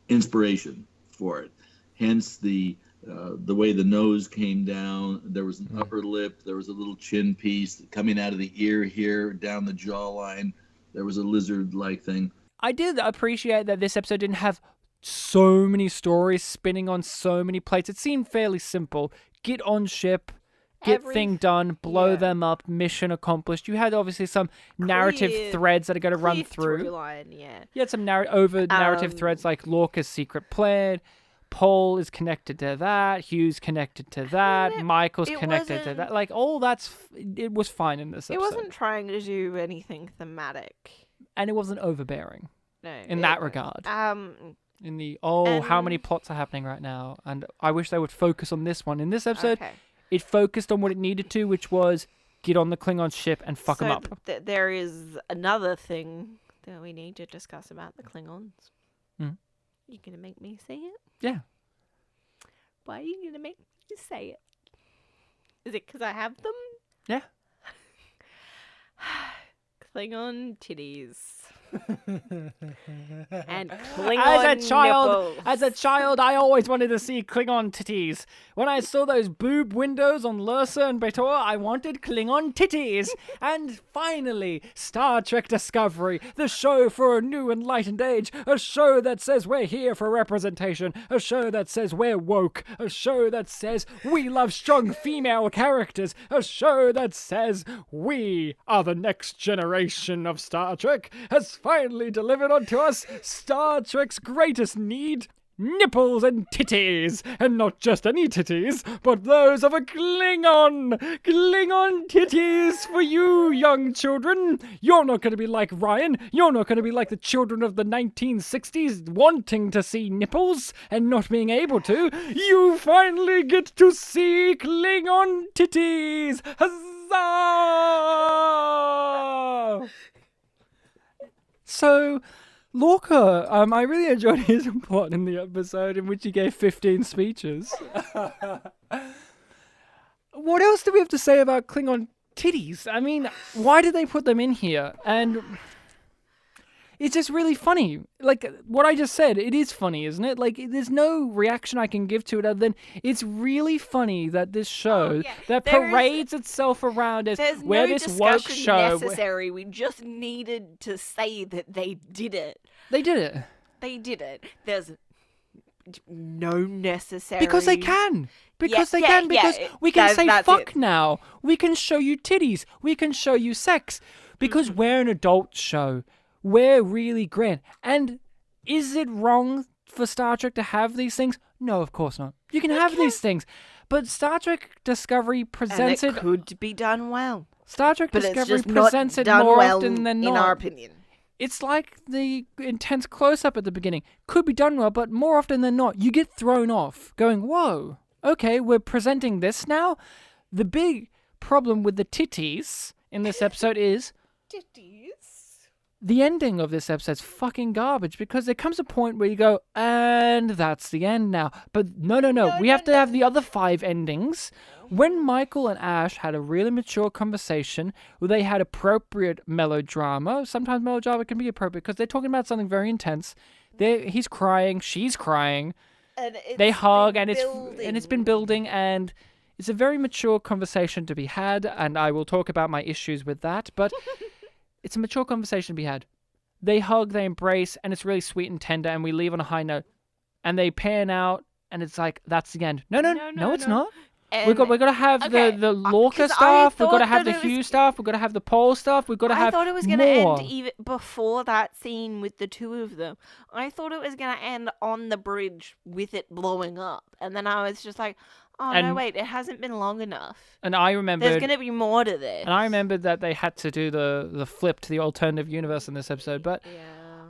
inspiration for it. Hence the way the nose came down. There was an upper lip. There was a little chin piece coming out of the ear here, down the jawline. There was a lizard-like thing. I did appreciate that this episode didn't have so many stories spinning on so many plates. It seemed fairly simple. Get on ship, get thing done, blow them up, mission accomplished. You had obviously some narrative threads that are going to run through. Line, yeah. You had some narrative threads like Lorca's secret plan. Paul is connected to that. Hugh's connected to that. Michael's connected to that. Like, all it was fine in this episode. It wasn't trying to do anything thematic. And it wasn't overbearing. No. In that regard. In the, how many plots are happening right now? And I wish they would focus on this one. In this episode, it focused on what it needed to, which was get on the Klingon ship and fuck them up. There is another thing that we need to discuss about the Klingons. You gonna make me say it? Yeah. Why are you gonna make me say it? Is it because I have them? Yeah. Klingon titties. And Klingon nipples. As a child, I always wanted to see Klingon titties. When I saw those boob windows on Lursa and Betor, I wanted Klingon titties. And finally, Star Trek Discovery, the show for a new enlightened age, a show that says we're here for representation, a show that says we're woke, a show that says we love strong female characters, a show that says we are the next generation of Star Trek, has finally delivered onto us Star Trek's greatest need: nipples and titties. And not just any titties, but those of a Klingon. Klingon titties for you, young children. You're not going to be like Ryan. You're not going to be like the children of the 1960s wanting to see nipples and not being able to. You finally get to see Klingon titties. Huzzah! So, Lorca, I really enjoyed his part in the episode in which he gave 15 speeches. What else do we have to say about Klingon titties? I mean, why did they put them in here? And it's just really funny. Like, what I just said, it is funny, isn't it? Like, there's no reaction I can give to it other than it's really funny that this show that parades itself around as where this woke show. Necessary. We just needed to say that they did it. They did it. They did it. There's no necessary. Because they can. Because we can say fuck now. We can show you titties. We can show you sex. Because we're an adult show. We're really grand. And is it wrong for Star Trek to have these things? No, of course not. You can have these things. But Star Trek Discovery presents it could be done well. Star Trek Discovery presents it more often than not. In our opinion. It's like the intense close-up at the beginning. Could be done well, but more often than not, you get thrown off, going, whoa, okay, we're presenting this now. The big problem with the titties in this episode is the ending of this episode's fucking garbage, because there comes a point where you go, and that's the end now. But no. We have to have the other 5 endings. When Michael and Ash had a really mature conversation where they had appropriate melodrama, sometimes melodrama can be appropriate because they're talking about something very intense. He's crying, she's crying. And They hug, and it's been building, and it's a very mature conversation to be had, and I will talk about my issues with that, but it's a mature conversation to be had. They hug, they embrace, and it's really sweet and tender, and we leave on a high note. And they pan out, and it's like, that's the end. No, it's not. We've got to have the Lorca stuff. We've got to have the Hugh stuff. We've got to have the Paul stuff. We've got to have more. I thought it was going to end even before that scene with the 2 of them. I thought it was going to end on the bridge with it blowing up. And then I was just like, no, wait, it hasn't been long enough. And I remember there's going to be more to this. And I remembered that they had to do the flip to the alternative universe in this episode. But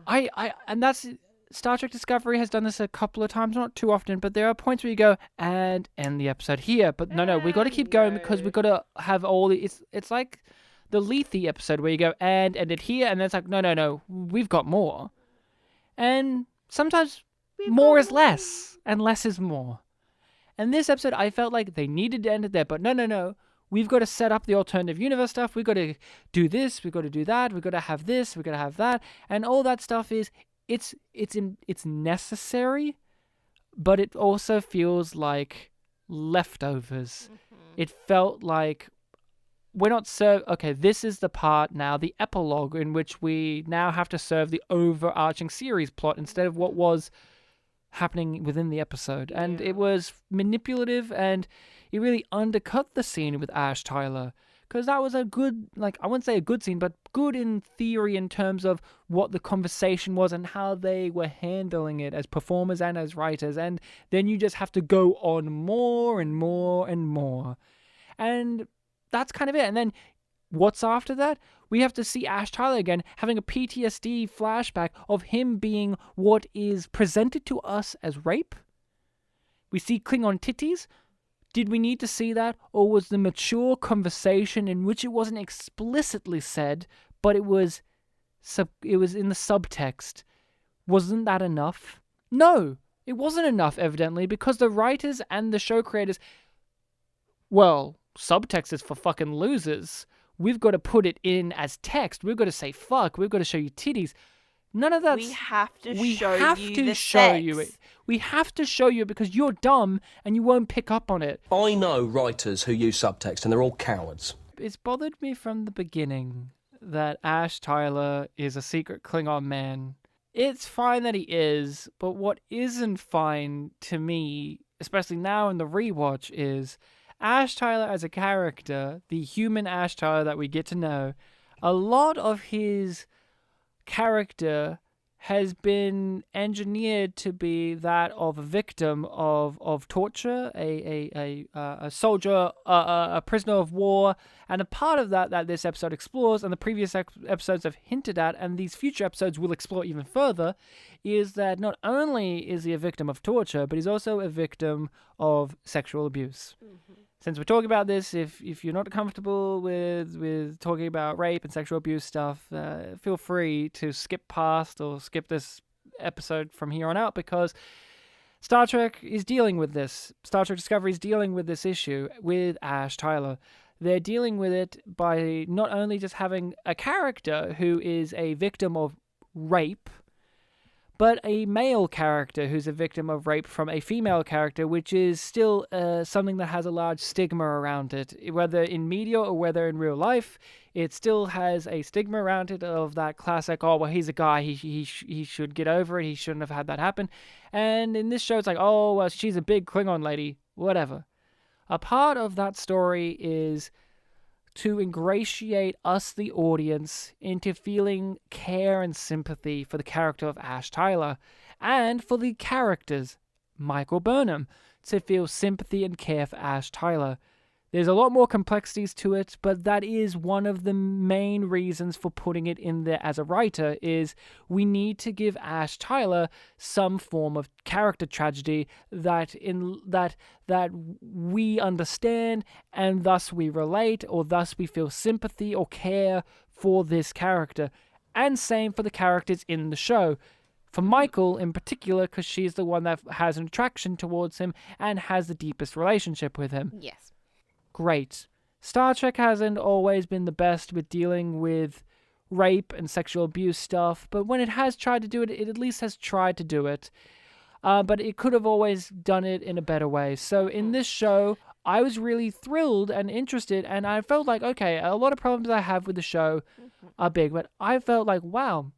and that's... Star Trek Discovery has done this a couple of times, not too often, but there are points where you go and end the episode here. But no, we got to keep going because we got to have all the... It's like the Lethe episode where you go and end it here, and then it's like, no, we've got more. And sometimes more is less, and less is more. And this episode, I felt like they needed to end it there, but no. We've got to set up the alternative universe stuff. We've got to do this. We've got to do that. We've got to have this. We've got to have that. And all that stuff is... It's necessary, but it also feels like leftovers. It felt like we're not okay, this is the part now, the epilogue, in which we now have to serve the overarching series plot instead of what was happening within the episode. And it was manipulative, and it really undercut the scene with Ash Tyler. Because that was a good, I wouldn't say a good scene, but good in theory in terms of what the conversation was and how they were handling it as performers and as writers. And then you just have to go on more and more and more. And that's kind of it. And then what's after that? We have to see Ash Tyler again having a PTSD flashback of him being what is presented to us as rape. We see Klingon titties. Did we need to see that, or was the mature conversation in which it wasn't explicitly said, but it was in the subtext? Wasn't that enough? No, it wasn't enough, evidently, because the writers and the show creators, well, subtext is for fucking losers. We've got to put it in as text. We've got to say fuck. We've got to show you titties. None of that. We have to We show have you to the show sex. you it. We have to show you it because you're dumb and you won't pick up on it. I know writers who use subtext and they're all cowards. It's bothered me from the beginning that Ash Tyler is a secret Klingon man. It's fine that he is, but what isn't fine to me, especially now in the rewatch, is Ash Tyler as a character, the human Ash Tyler that we get to know. A lot of his character has been engineered to be that of a victim of torture, a soldier, a prisoner of war, and a part of that this episode explores, and the previous episodes have hinted at, and these future episodes will explore even further, is that not only is he a victim of torture, but he's also a victim of sexual abuse. Mm-hmm. Since we're talking about this, if you're not comfortable with talking about rape and sexual abuse stuff, feel free to skip past or skip this episode from here on out, because Star Trek is dealing with this. Star Trek Discovery is dealing with this issue with Ash Tyler. They're dealing with it by not only just having a character who is a victim of rape, but a male character who's a victim of rape from a female character, which is still something that has a large stigma around it. Whether in media or whether in real life, it still has a stigma around it of that classic, oh, well, he's a guy, he should get over it, he shouldn't have had that happen. And in this show, it's like, oh, well, she's a big Klingon lady, whatever. A part of that story is to ingratiate us, the audience, into feeling care and sympathy for the character of Ash Tyler, and for the characters, Michael Burnham, to feel sympathy and care for Ash Tyler. There's a lot more complexities to it, but that is one of the main reasons for putting it in there as a writer, is we need to give Ash Tyler some form of character tragedy that we understand, and thus we relate, or thus we feel sympathy or care for this character. And same for the characters in the show. For Michael in particular, because she's the one that has an attraction towards him and has the deepest relationship with him. Yes. Great. Star Trek hasn't always been the best with dealing with rape and sexual abuse stuff, but when it has tried to do it, it at least has tried to do it. But it could have always done it in a better way. So in this show, I was really thrilled and interested, and I felt like, okay, a lot of problems I have with the show are big, but I felt like, wow,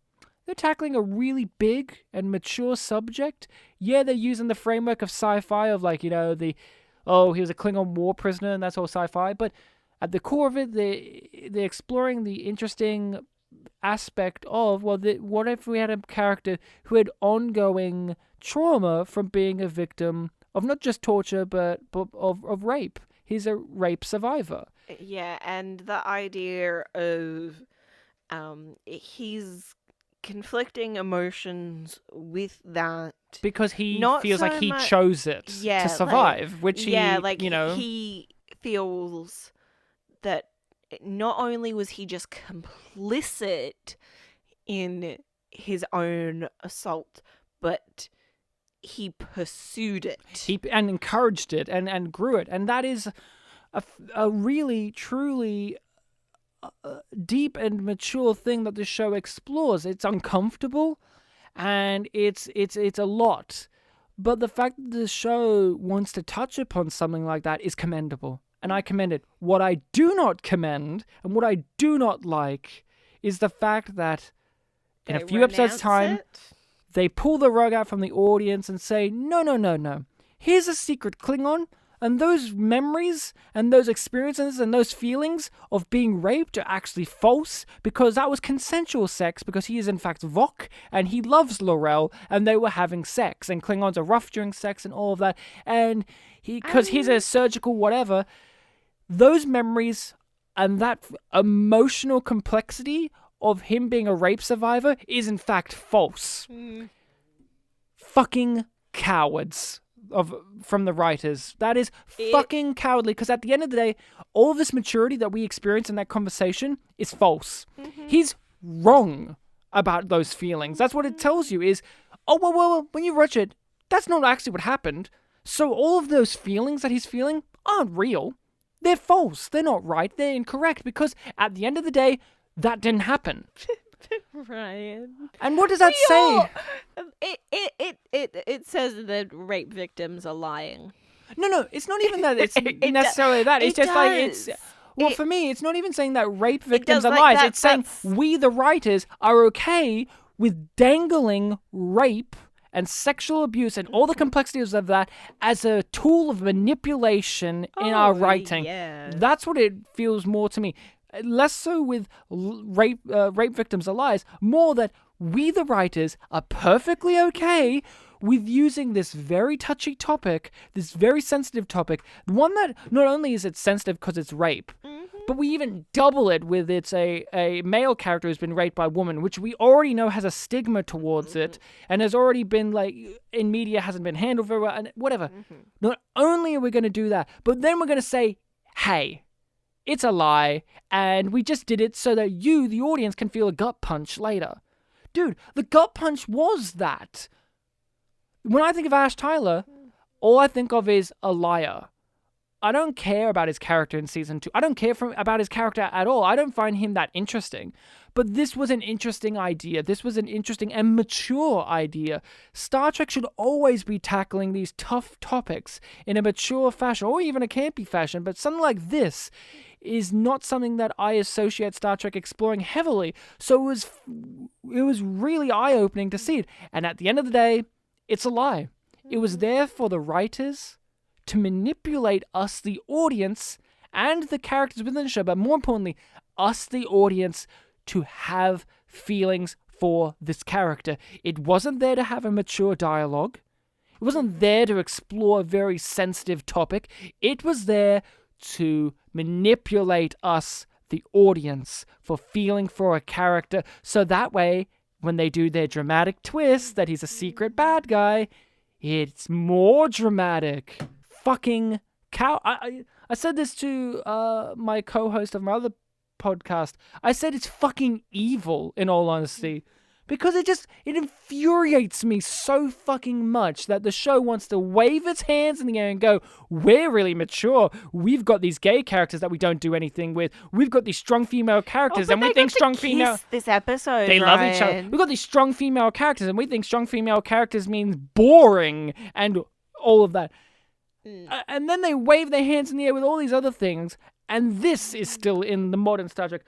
they're tackling a really big and mature subject. Yeah, they're using the framework of sci-fi of, like, he was a Klingon war prisoner and that's all sci-fi, but at the core of it, they're exploring the interesting aspect of, what if we had a character who had ongoing trauma from being a victim of not just torture, but of rape. He's a rape survivor. Yeah, and the idea of he's conflicting emotions with that. Because he Not feels so like he much- chose it Yeah, to survive, which he, he feels that not only was he just complicit in his own assault, but he pursued it. And encouraged it and grew it. And that is a really, truly deep and mature thing that the show explores. It's uncomfortable and it's a lot. But the fact that the show wants to touch upon something like that is commendable. And I commend it. What I do not commend and what I do not like is the fact that in a few episodes' time, they pull the rug out from the audience and say, no. Here's a secret Klingon, and those memories and those experiences and those feelings of being raped are actually false because that was consensual sex, because he is in fact Vok and he loves Laurel and they were having sex, and Klingons are rough during sex and all of that, and because he's a surgical whatever, those memories and that emotional complexity of him being a rape survivor is in fact false. Fucking cowards from the writers. That is fucking cowardly, because at the end of the day, all of this maturity that we experience in that conversation is false. He's wrong about those feelings. That's what it tells you is, well, when you watch it, that's not actually what happened. So all of those feelings that he's feeling aren't real. They're false. They're not right. They're incorrect, because at the end of the day, that didn't happen. Ryan. And what does that say? It says that rape victims are lying. No, it's not even that it's necessarily that. It's just like it's... Well, for me, it's not even saying that rape victims are lies. It's saying we, the writers, are okay with dangling rape and sexual abuse and all the complexities of that as a tool of manipulation in our writing. Yeah. That's what it feels more to me. Less so with rape victims are lies, more that we, the writers, are perfectly okay with using this very touchy topic, this very sensitive topic, the one that not only is it sensitive because it's rape, but we even double it with it's a male character who's been raped by a woman, which we already know has a stigma towards it, and has already been, like, in media hasn't been handled very well, and whatever. Not only are we going to do that, but then we're going to say, hey, it's a lie, and we just did it so that you, the audience, can feel a gut punch later. Dude, the gut punch was that. When I think of Ash Tyler, all I think of is a liar. I don't care about his character in season 2. I don't care about his character at all. I don't find him that interesting. But this was an interesting idea. This was an interesting and mature idea. Star Trek should always be tackling these tough topics in a mature fashion, or even a campy fashion, but something like this is not something that I associate Star Trek exploring heavily. So it was really eye-opening to see it. And at the end of the day, it's a lie. It was there for the writers to manipulate us, the audience, and the characters within the show, but more importantly, us, the audience, to have feelings for this character. It wasn't there to have a mature dialogue. It wasn't there to explore a very sensitive topic. It was there to manipulate us, the audience, for feeling for a character, so that way, when they do their dramatic twist that he's a secret bad guy, it's more dramatic. Fucking cow. I said this to my co-host of my other podcast. I said it's fucking evil, in all honesty. Because it infuriates me so fucking much that the show wants to wave its hands in the air and go, we're really mature. We've got these gay characters that we don't do anything with. We've got these strong female characters and we think strong female... this episode, They love each other. We've got these strong female characters and we think strong female characters means boring and all of that. And then they wave their hands in the air with all these other things, and this is still in the modern Star Trek.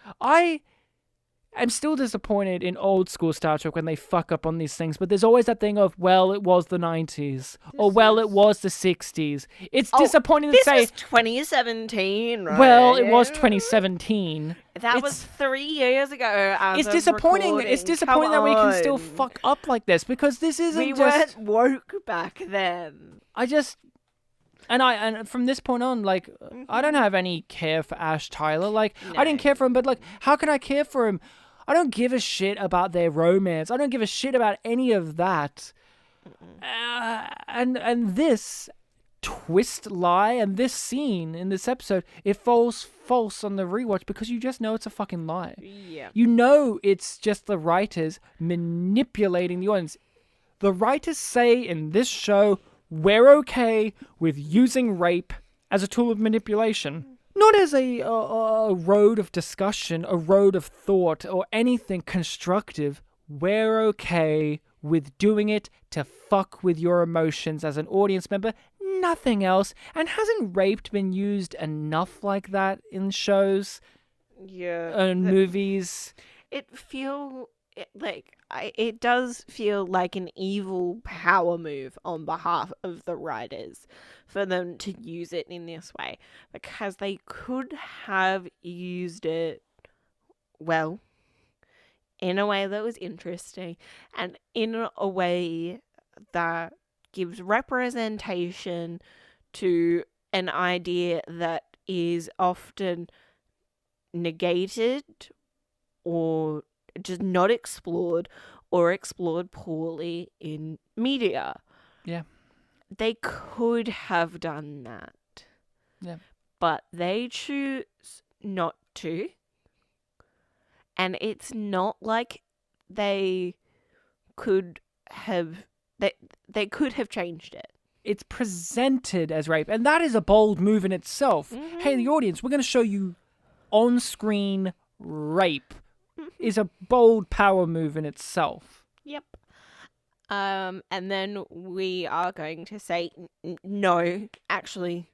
I'm still disappointed in old school Star Trek when they fuck up on these things, but there's always that thing of, well, it was the 90s, or well, it was the 60s. It's disappointing to say... This was 2017, right? Well, it was 2017. That was 3 years ago. It's disappointing. It's disappointing that we can still fuck up like this, because this isn't We weren't woke back then. And from this point on, like, I don't have any care for Ash Tyler. Like, I didn't care for him, but, like, how can I care for him? I don't give a shit about their romance. I don't give a shit about any of that. And this twist lie and this scene in this episode, it falls false on the rewatch because you just know it's a fucking lie. Yeah. You know it's just the writers manipulating the audience. The writers say in this show, we're okay with using rape as a tool of manipulation. Not as a road of discussion, a road of thought, or anything constructive. We're okay with doing it to fuck with your emotions as an audience member. Nothing else. And hasn't rape been used enough like that in shows? Yeah. And movies? It does feel like an evil power move on behalf of the writers for them to use it in this way, because they could have used it well, in a way that was interesting and in a way that gives representation to an idea that is often negated or just not explored or explored poorly in media. Yeah. They could have done that. Yeah. But they choose not to. And it's not like they could have changed it. It's presented as rape, and that is a bold move in itself. Mm-hmm. Hey, the audience, we're going to show you on-screen rape. Is a bold power move in itself. Yep. And then we are going to say, no, actually,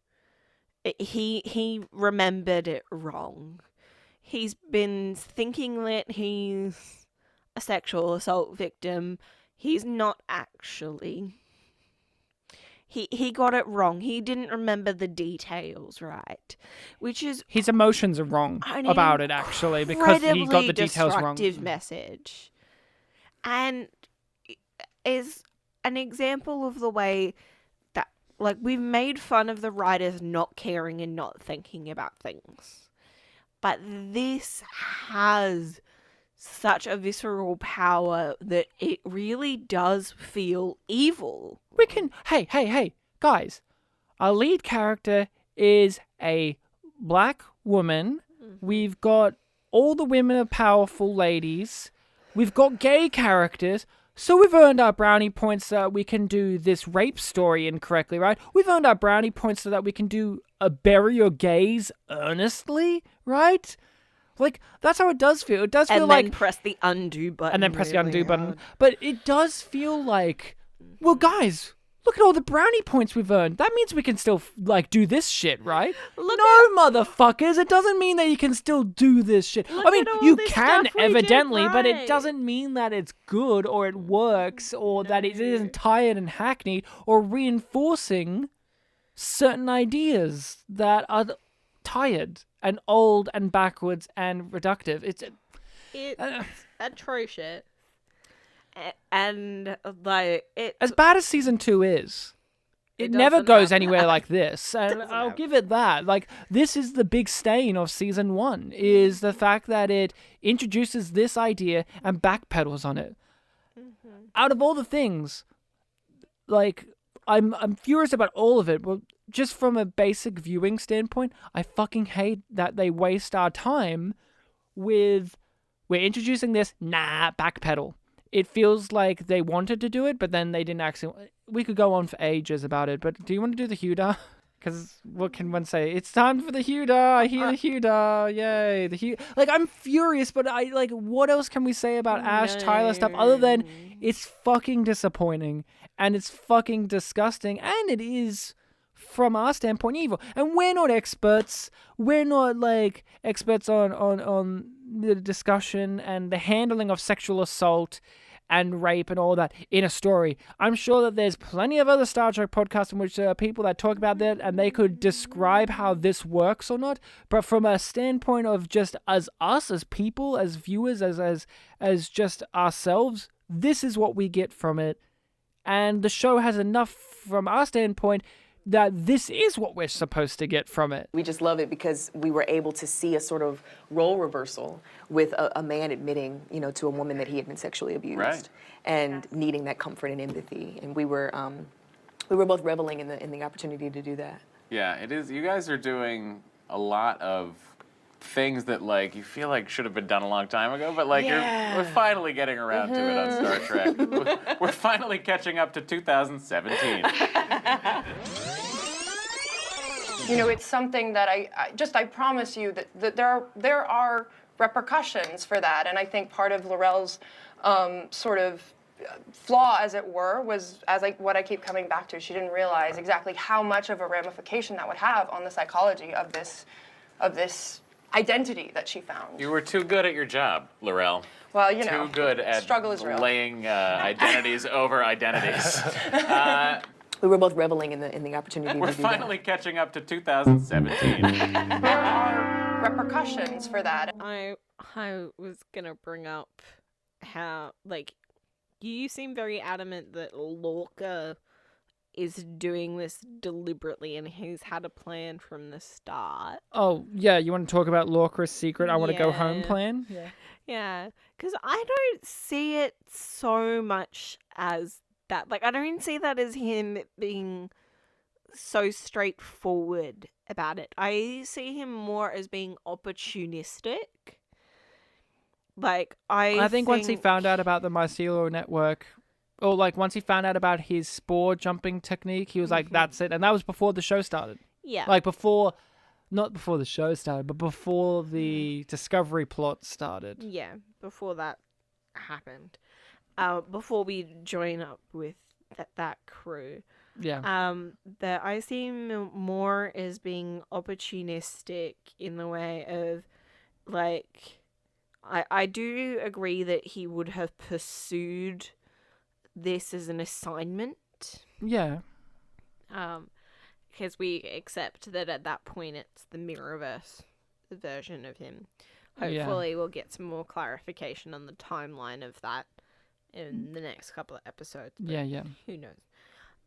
he remembered it wrong. He's been thinking that he's a sexual assault victim. He's not actually. He got it wrong. He didn't remember the details right, which is... His emotions are wrong about it, actually, because he got the details wrong. Destructive message. And is an example of the way that, like, we've made fun of the writers not caring and not thinking about things. But this has such a visceral power that it really does feel evil. We can... Hey, guys. Our lead character is a black woman. Mm-hmm. We've got all the women are powerful ladies. We've got gay characters. So we've earned our brownie points so that we can do this rape story incorrectly, right? We've earned our brownie points so that we can do a bury your gays earnestly, right? Like, that's how it does feel. It does feel like... And then press the undo button. And then press the really undo button. hard. But it does feel like, well, guys, look at all the brownie points we've earned. That means we can still, like, do this shit, right? Motherfuckers. It doesn't mean that you can still do this shit. I mean, you can, evidently, but it doesn't mean that it's good or it works or that it isn't tired and hackneyed or reinforcing certain ideas that are tired and old and backwards and reductive. It's atrocious. And like it, as bad as season 2 is, it never doesn't goes have anywhere that. like this, and I'll give it that. Like, this is the big stain of season 1, is the fact that it introduces this idea and backpedals on it. Out of all the things, like, I'm furious about all of it, but just from a basic viewing standpoint, I fucking hate that they waste our time with, we're introducing this, backpedal. It feels like they wanted to do it, but then they didn't actually. We could go on for ages about it, but do you want to do the Huda? Because what can one say? It's time for the Huda. I hear the Huda. Yay, the Huda. Like, I'm furious, but what else can we say about Ash Tyler stuff other than it's fucking disappointing and it's fucking disgusting, and it is, from our standpoint, evil. And we're not experts. We're not like experts on the discussion and the handling of sexual assault and rape and all that in a story. I'm sure that there's plenty of other Star Trek podcasts in which there are people that talk about that and they could describe how this works or not. But from a standpoint of just as us, as people, as viewers, as just ourselves, this is what we get from it. And the show has enough from our standpoint that this is what we're supposed to get from it. We just love it because we were able to see a sort of role reversal with a man admitting, to a woman that he had been sexually abused, and needing that comfort and empathy. And we were both reveling in the opportunity to do that. Yeah, it is. You guys are doing a lot of things that you feel like should have been done a long time ago, but we're finally getting around to it on Star Trek. We're finally catching up to 2017. It's something that I promise you that there are repercussions for that, and I think part of Laurel's sort of flaw, as it were, was what I keep coming back to. She didn't realize exactly how much of a ramification that would have on the psychology of this identity that she found. You were too good at your job, Laurel. Well, too good at struggle is real. Laying identities over identities. We were both reveling in the opportunity We're to do that. finally catching up to 2017. There are repercussions for that. I was gonna bring up how, you seem very adamant that Lorca is doing this deliberately and he's had a plan from the start. Oh, yeah, you want to talk about Lorca's secret I want to go home plan? Yeah, because I don't see it so much as that. I don't see that as him being so straightforward about it. I see him more as being opportunistic. I think once he found out about the mycelial network, or once he found out about his spore jumping technique, he was like, that's it. And that was before the show started. Yeah. Not before the show started, but before the Discovery plot started. Yeah, before that happened. Before we join up with that crew. Yeah. That I see him more as being opportunistic in the way of, I do agree that he would have pursued this as an assignment. Yeah. Because we accept that at that point it's the Mirrorverse version of him. Hopefully we'll get some more clarification on the timeline of that in the next couple of episodes. Yeah. Who knows?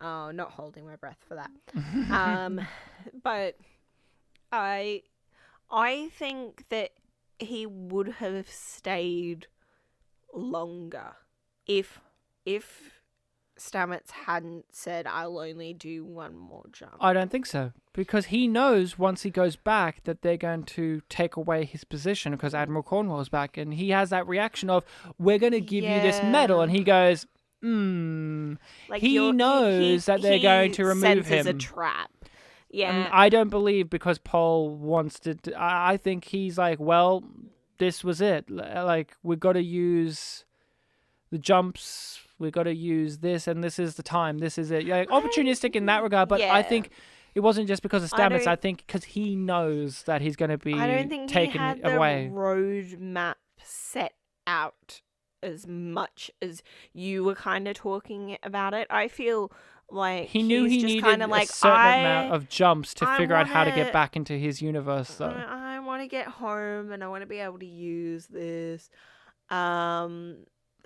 Not holding my breath for that. But I think that he would have stayed longer if Stamets hadn't said, I'll only do one more jump. I don't think so. Because he knows once he goes back that they're going to take away his position because Admiral Cornwell's back. And he has that reaction of, we're going to give you this medal. And he goes, he knows that they're going to remove him. Senses a trap. Yeah. And I don't believe because Paul wants to... I think he's like, well, this was it. We've got to use the jumps... We got to use this, and this is the time. This is it. Opportunistic in that regard, but I think it wasn't just because of Stamets. I think because he knows that he's going to be taken away. I don't think he had the roadmap set out as much as you were kind of talking about it. I feel like he knew he needed a certain amount of jumps to figure out how to get back into his universe, though. I want to get home, and I want to be able to use this.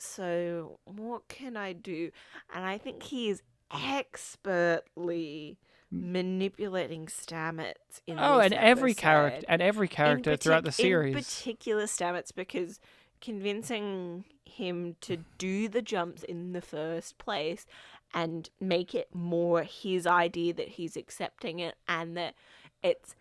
So what can I do? And I think he is expertly manipulating Stamets in and this every episode. character throughout the series. In particular Stamets, because convincing him to do the jumps in the first place and make it more his idea that he's accepting it and that it's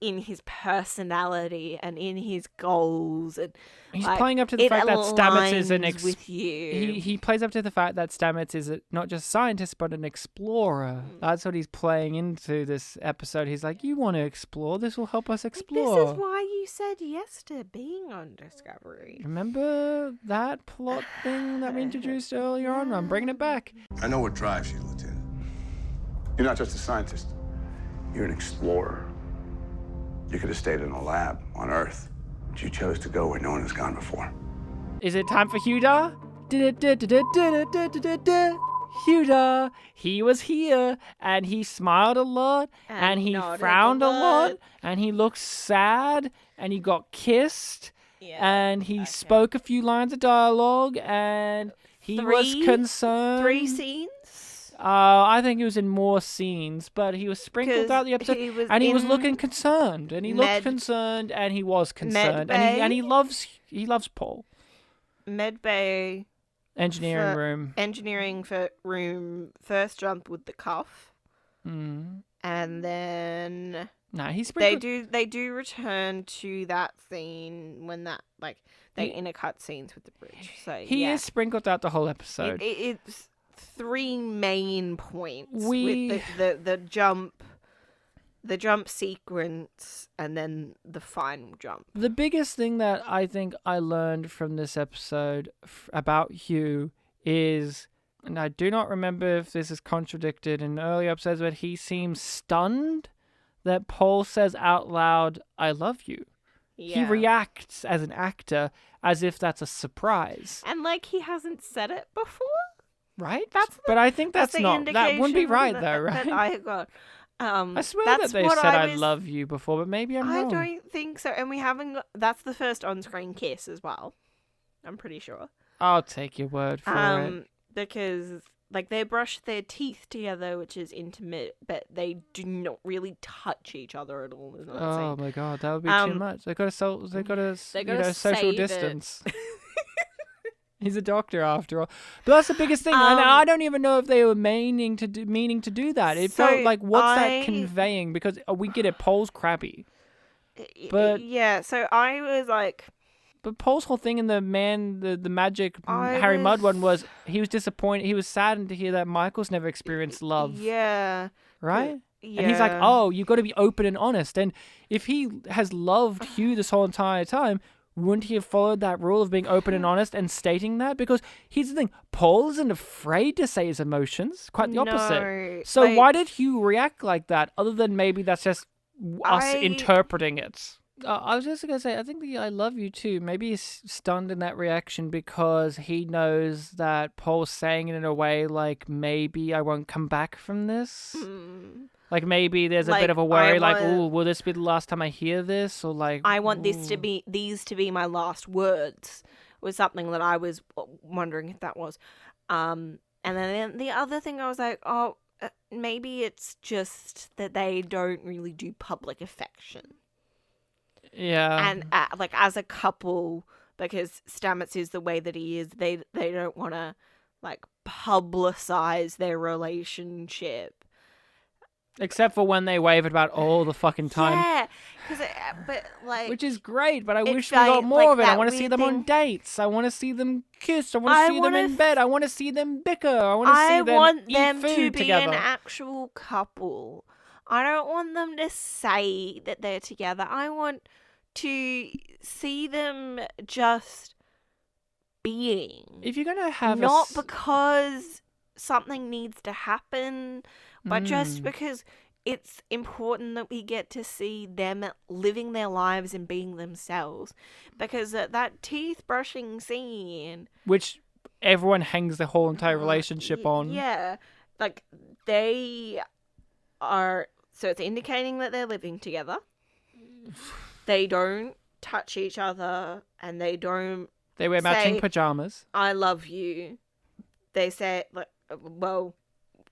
in his personality and in his goals, and he's playing up to the fact that Stamets is with you. He plays up to the fact that Stamets is not just a scientist but an explorer. That's what he's playing into this episode. He's like, you want to explore? This will help us explore. This is why you said yes to being on Discovery. Remember that plot thing that we introduced earlier on? I'm bringing it back. I know what drives you, Lieutenant. You're not just a scientist. You're an explorer. You could have stayed in a lab on Earth, but you chose to go where no one has gone before. Is it time for Hudar? Hudar, he was here, and he smiled a lot, and he frowned a lot, and he looked sad, and he got kissed, and he spoke a few lines of dialogue, and he was concerned. 3 scenes? I think he was in more scenes, but he was sprinkled out the episode, and he was looking concerned, and he looked concerned, and he was concerned, and he loves Paul. Medbay. Engineering room. First jump with the cuff, and then he's sprinkled. They do return to that scene when that they intercut scenes with the bridge. So he is sprinkled out the whole episode. It's 3 main points with the jump sequence and then the final jump. The biggest thing that I think I learned from this episode about Hugh is, and I do not remember if this is contradicted in early episodes, but he seems stunned that Paul says out loud, "I love you." Yeah. He reacts as an actor as if that's a surprise. And he hasn't said it before. Right? But I think that's not, that wouldn't be right though, right? That I got. I swear that they said I love you before, but maybe I'm wrong. I don't think so. And we haven't got, that's the first on-screen kiss as well. I'm pretty sure. I'll take your word for it. Because they brush their teeth together, which is intimate, but they do not really touch each other at all. Oh my god, that would be too much. They got to social distance. He's a doctor after all. But that's the biggest thing. And I don't even know if they were meaning to do that. It felt like, what's that conveying? Because we get it, Paul's crabby. But yeah, so I was like... But Paul's whole thing in the magic Harry Mudd one was he was disappointed. He was saddened to hear that Michael's never experienced love. Yeah. Right? Yeah. And he's like, oh, you've got to be open and honest. And if he has loved Hugh this whole entire time, wouldn't he have followed that rule of being open and honest and stating that? Because here's the thing, Paul isn't afraid to say his emotions. Quite the opposite. No, so why did Hugh react like that? Other than maybe that's just us interpreting it. I was just going to say, I think the I love you too. Maybe he's stunned in that reaction because he knows that Paul's saying it in a way like, maybe I won't come back from this. Like maybe there's a bit of a worry, ooh, will this be the last time I hear this? Or I want these to be my last words, was something that I was wondering if that was. And then the other thing I was like, maybe it's just that they don't really do public affection. Yeah. And as a couple, because Stamets is the way that he is, they don't want to publicize their relationship. Except for when they wave about all the fucking time. Yeah, which is great, but I wish we got more of it. I want to see them on dates. I want to see them kiss. I want to see them in bed. I want to see them bicker. I want to see them eat food to together. be an actual couple. I don't want them to say that they're together. I want to see them just being. If you're gonna have not because something needs to happen, but just because it's important that we get to see them living their lives and being themselves. Because that teeth brushing scene, which everyone hangs the whole entire relationship on. Yeah, they are. So it's indicating that they're living together. They don't touch each other, and they don't. They wear matching pajamas. I love you. They say well,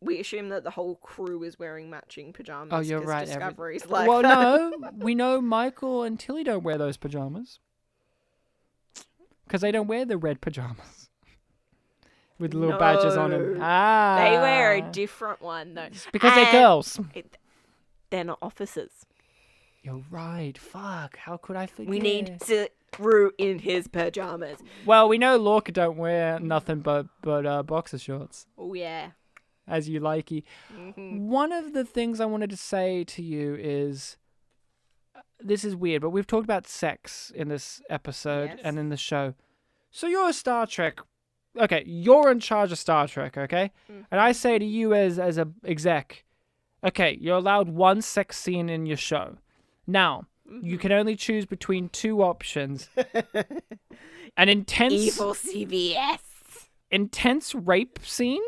we assume that the whole crew is wearing matching pajamas. Oh, you're 'cause right. Discovery's like well, that. no, we know Michael and Tilly don't wear those pajamas because they don't wear the red pajamas with the little badges on them. No. Ah, They wear a different one though. because they're girls. They're not officers. You're right. Fuck. How could I forget? We need to Rue in his pajamas. Well, we know Lorca don't wear nothing but boxer shorts. Oh yeah. As you likey. Mm-hmm. One of the things I wanted to say to you is, this is weird, but we've talked about sex in this episode Yes. and in the show. So you're a Star Trek. Okay, you're in charge of Star Trek, okay? And I say to you as a exec, okay, you're allowed one sex scene in your show. Now, you can only choose between two options. An intense... Evil CBS. Intense rape scene?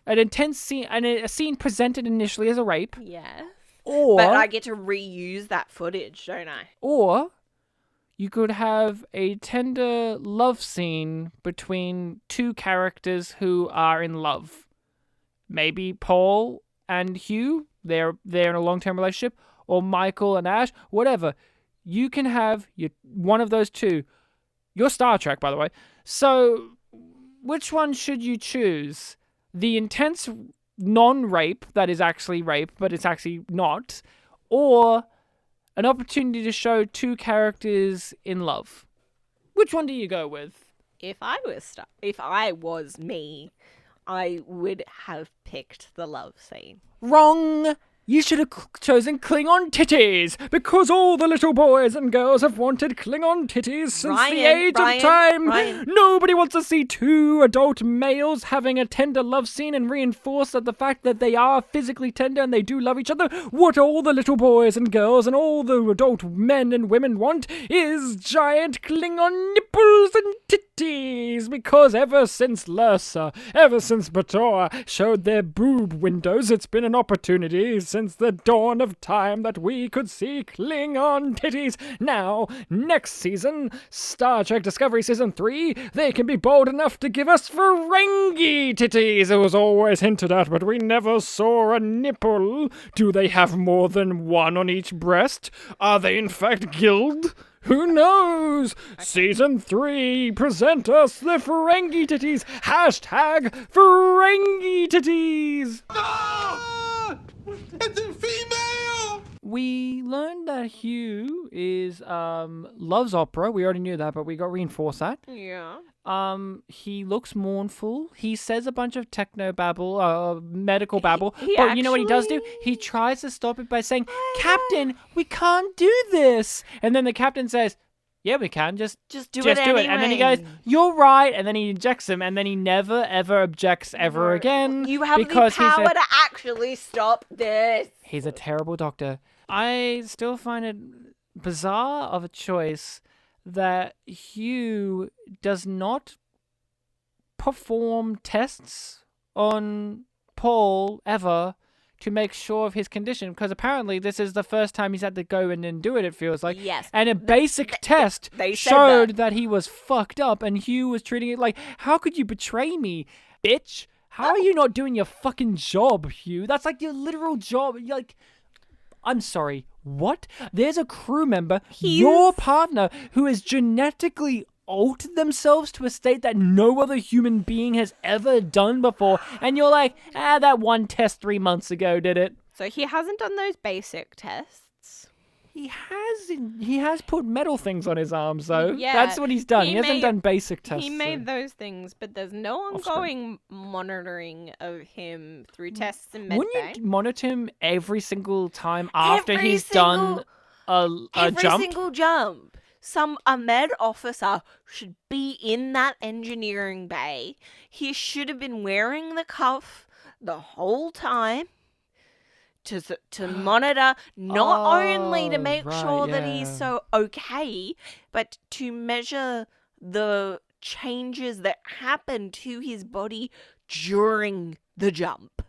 An intense scene, and a scene presented initially as a rape. Yes. Or... But I get to reuse that footage, don't I? Or you could have a tender love scene between two characters who are in love. Maybe Paul and Hugh, they're in a long-term relationship, or Michael and Ash, whatever. You can have one of those two. You're Star Trek, by the way. So which one should you choose? The intense non-rape that is actually rape, but it's actually not, or an opportunity to show two characters in love. Which one do you go with? If I was me, I would have picked the love scene. Wrong! You should have chosen Klingon titties, because all the little boys and girls have wanted Klingon titties since the age of time. Ryan. Nobody wants to see two adult males having a tender love scene and reinforce that the fact that they are physically tender and they do love each other. What all the little boys and girls and all the adult men and women want is giant Klingon nipples and titties, because ever since Lursa, ever since Bator showed their boob windows, it's been an opportunity since the dawn of time that we could see Klingon titties. Now, next season, Star Trek Discovery Season 3, they can be bold enough to give us Ferengi titties. It was always hinted at, but we never saw a nipple. Do they have more than one on each breast? Are they in fact gilled? Who knows? Season 3, present us the Ferengi titties. Hashtag Ferengi titties. It's a female! We learned that Hugh is loves opera. We already knew that, but we got reinforced that. Yeah. He looks mournful. He says a bunch of techno babble, medical babble. He but you know what he does do? He tries to stop it by saying, "Captain, we can't do this." And then the captain says, "Yeah, we can. Just do it anyway." And then he goes, "You're right." And then he ejects him. And then he never, ever objects ever again. You have because the power to actually stop this. He's a terrible doctor. I still find it bizarre of a choice that Hugh does not perform tests on Paul ever to make sure of his condition, because apparently this is the first time he's had to go in and do it, it feels like. Yes. And a basic test they said showed that he was fucked up, and Hugh was treating it like, how could you betray me, bitch? How are you not doing your fucking job, Hugh? That's like your literal job. You're like, I'm sorry, what? There's a crew member, your partner, who has genetically altered themselves to a state that no other human being has ever done before, and you're like, that one test 3 months ago did it. So he hasn't done those basic tests. He has put metal things on his arms, though. Yeah, That's what he's done. He hasn't done basic tests. He made those things, but there's no ongoing monitoring of him through tests and med bay. Wouldn't you monitor him every single time after he's done a every jump? single jump. A med officer should be in that engineering bay. He should have been wearing the cuff the whole time to monitor, not only to make sure that he's so okay, but to measure the changes that happen to his body during the jump.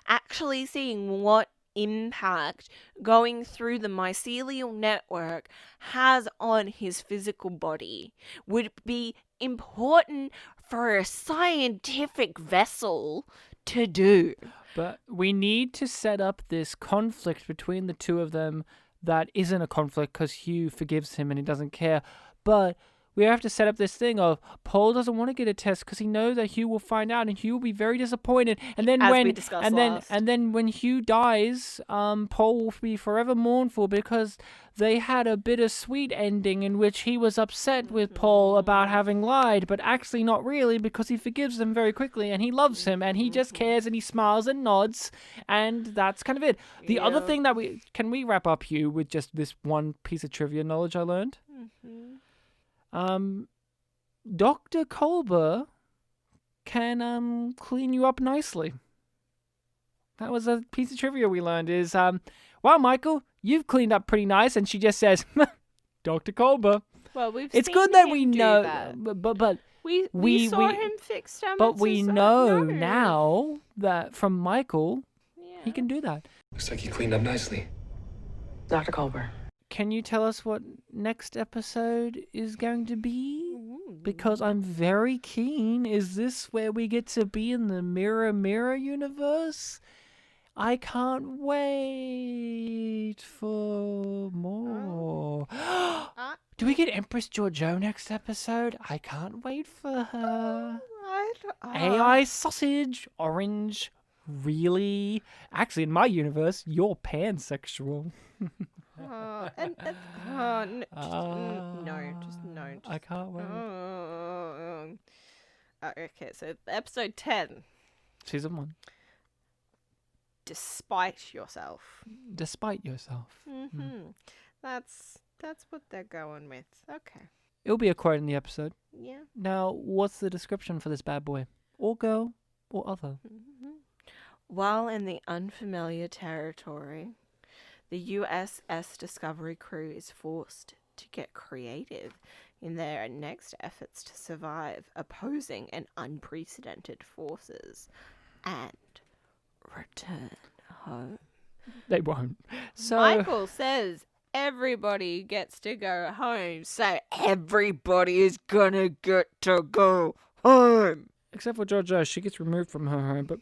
Actually seeing what impact going through the mycelial network has on his physical body would be important for a scientific vessel to do. But we need to set up this conflict between the two of them that isn't a conflict because Hugh forgives him and he doesn't care. But we have to set up this thing of Paul doesn't want to get a test because he knows that Hugh will find out and Hugh will be very disappointed. And then when when Hugh dies, Paul will be forever mournful because they had a bittersweet ending in which he was upset with Paul about having lied, but actually not really because he forgives him very quickly and he loves him and he just cares and he smiles and nods, and that's kind of it. The other thing that we wrap up, Hugh, with just this one piece of trivia knowledge I learned. Dr. Kolber can clean you up nicely. That was a piece of trivia we learned is, wow, Michael, you've cleaned up pretty nice. And she just says, Dr. Kolber. Well, it's seen good that him we do know, that. but we saw him fix stomachs. But we know now that from Michael, he can do that. Looks like you cleaned up nicely. Dr. Kolber. Can you tell us what next episode is going to be? Because I'm very keen. Is this where we get to be in the Mirror universe? I can't wait for more. Do we get Empress Georgiou next episode? I can't wait for her. AI sausage, orange. Really? Actually, in my universe, you're pansexual. No. I can't wait. Okay, so episode 10. Season 1. Despite yourself. Despite yourself. That's what they're going with. Okay. It'll be a quote in the episode. Yeah. Now, what's the description for this bad boy? Or girl, or other? While in the unfamiliar territory, the USS Discovery crew is forced to get creative in their next efforts to survive opposing and unprecedented forces and return home. They won't. So Michael says everybody gets to go home, so everybody is gonna get to go home. Except for Georgiou, she gets removed from her home, but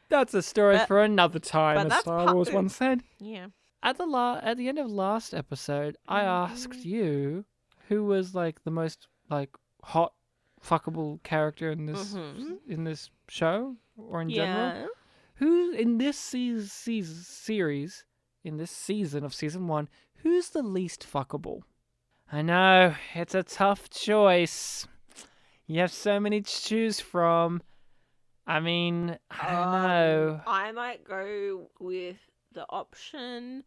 that's a story for another time, as Star Wars once said. Yeah. At the end of last episode, I asked you who was like the most like hot fuckable character in this show or in general. Who in this series, in this season of season 1, who's the least fuckable? I know it's a tough choice. You have so many to choose from. I mean, I don't know. I might go with the option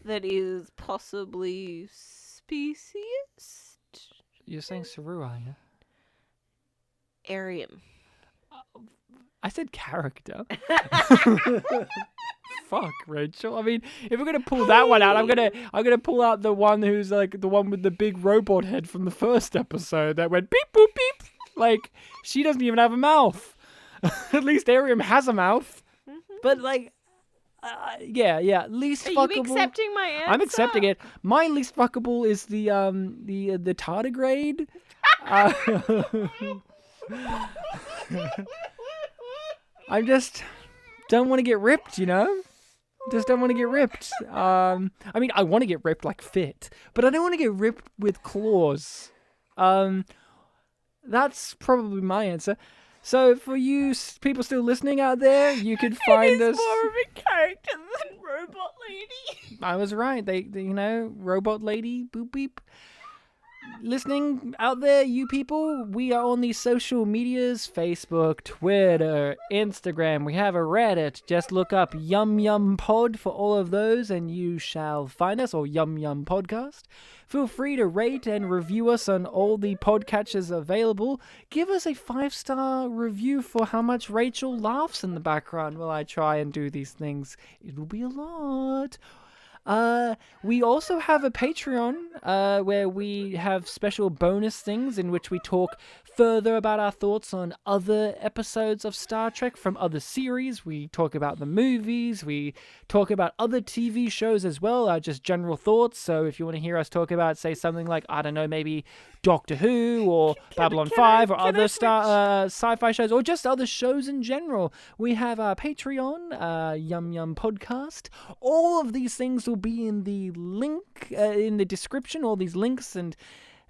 that is possibly speciest. You're saying Saru, are you? Arium. I said character. Fuck, Rachel. I mean, if we're gonna pull that one out, I'm gonna pull out the one who's like the one with the big robot head from the first episode that went beep boop beep. Like she doesn't even have a mouth. At least Arium has a mouth. But like, yeah, least fuckable. Are you accepting my answer? I'm accepting it. My least fuckable is the tardigrade. I just don't want to get ripped, you know? Just don't want to get ripped. I mean, I want to get ripped like fit, but I don't want to get ripped with claws. That's probably my answer. So for you people still listening out there, you could find us. More of a character than Robot Lady. I was right. They Robot Lady, boop beep. Listening out there, you people, we are on the social medias, Facebook, Twitter, Instagram. We have a Reddit. Just look up YumYumPod for all of those and you shall find us, or YumYumPodcast. Feel free to rate and review us on all the podcatchers available. Give us a 5-star review for how much Rachel laughs in the background while I try and do these things. It'll be a lot. We also have a Patreon where we have special bonus things in which we talk further about our thoughts on other episodes of Star Trek from other series. We talk about the movies. We talk about other TV shows as well, just general thoughts. So if you want to hear us talk about, say, something like, I don't know, maybe Doctor Who or Babylon 5 or other sci-fi shows or just other shows in general. We have our Patreon, YumYumPodcast. All of these things will be in the link in the description. All these links and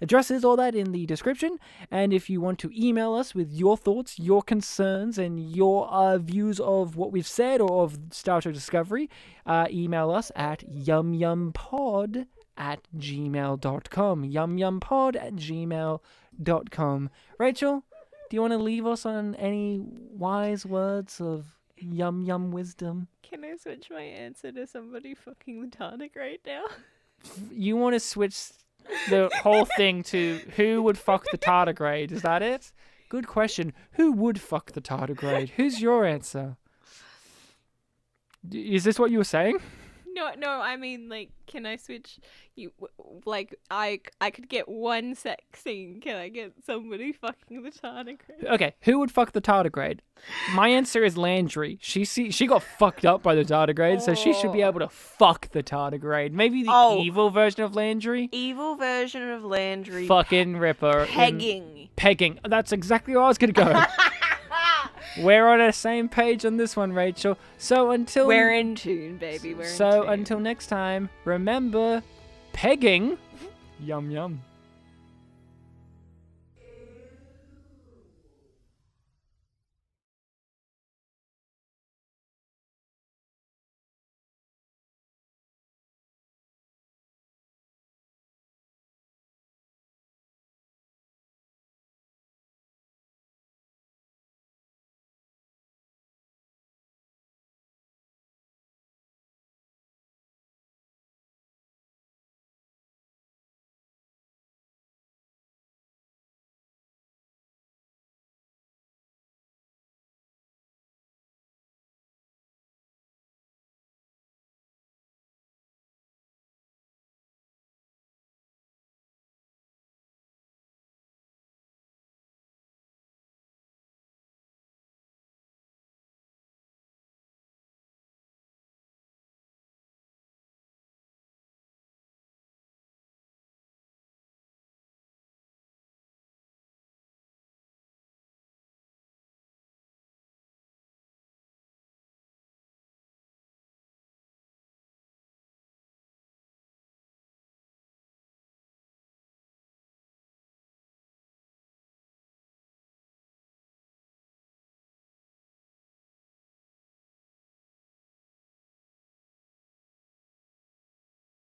addresses, all that in the description. And if you want to email us with your thoughts, your concerns, and your views of what we've said or of Star Trek Discovery, email us at yumyumpod@gmail.com. yumyumpod@gmail.com. Rachel, do you want to leave us on any wise words of yum wisdom? Can I switch my answer to somebody fucking the tardigrade now? You want to switch the whole thing to who would fuck the tardigrade? Is that it? Good question. Who would fuck the tardigrade? Who's your answer? Is this what you were saying? No, I mean, like, can I switch? I could get one sex scene. Can I get somebody fucking the tardigrade? Okay, who would fuck the tardigrade? My answer is Landry. She got fucked up by the tardigrade, so she should be able to fuck the tardigrade. Maybe the evil version of Landry? Evil version of Landry. Fucking Ripper. Pegging. Pegging. That's exactly where I was going to go. We're on the same page on this one, Rachel. So until... We're in tune, baby. We're in tune. So until next time, remember, pegging, yum yum.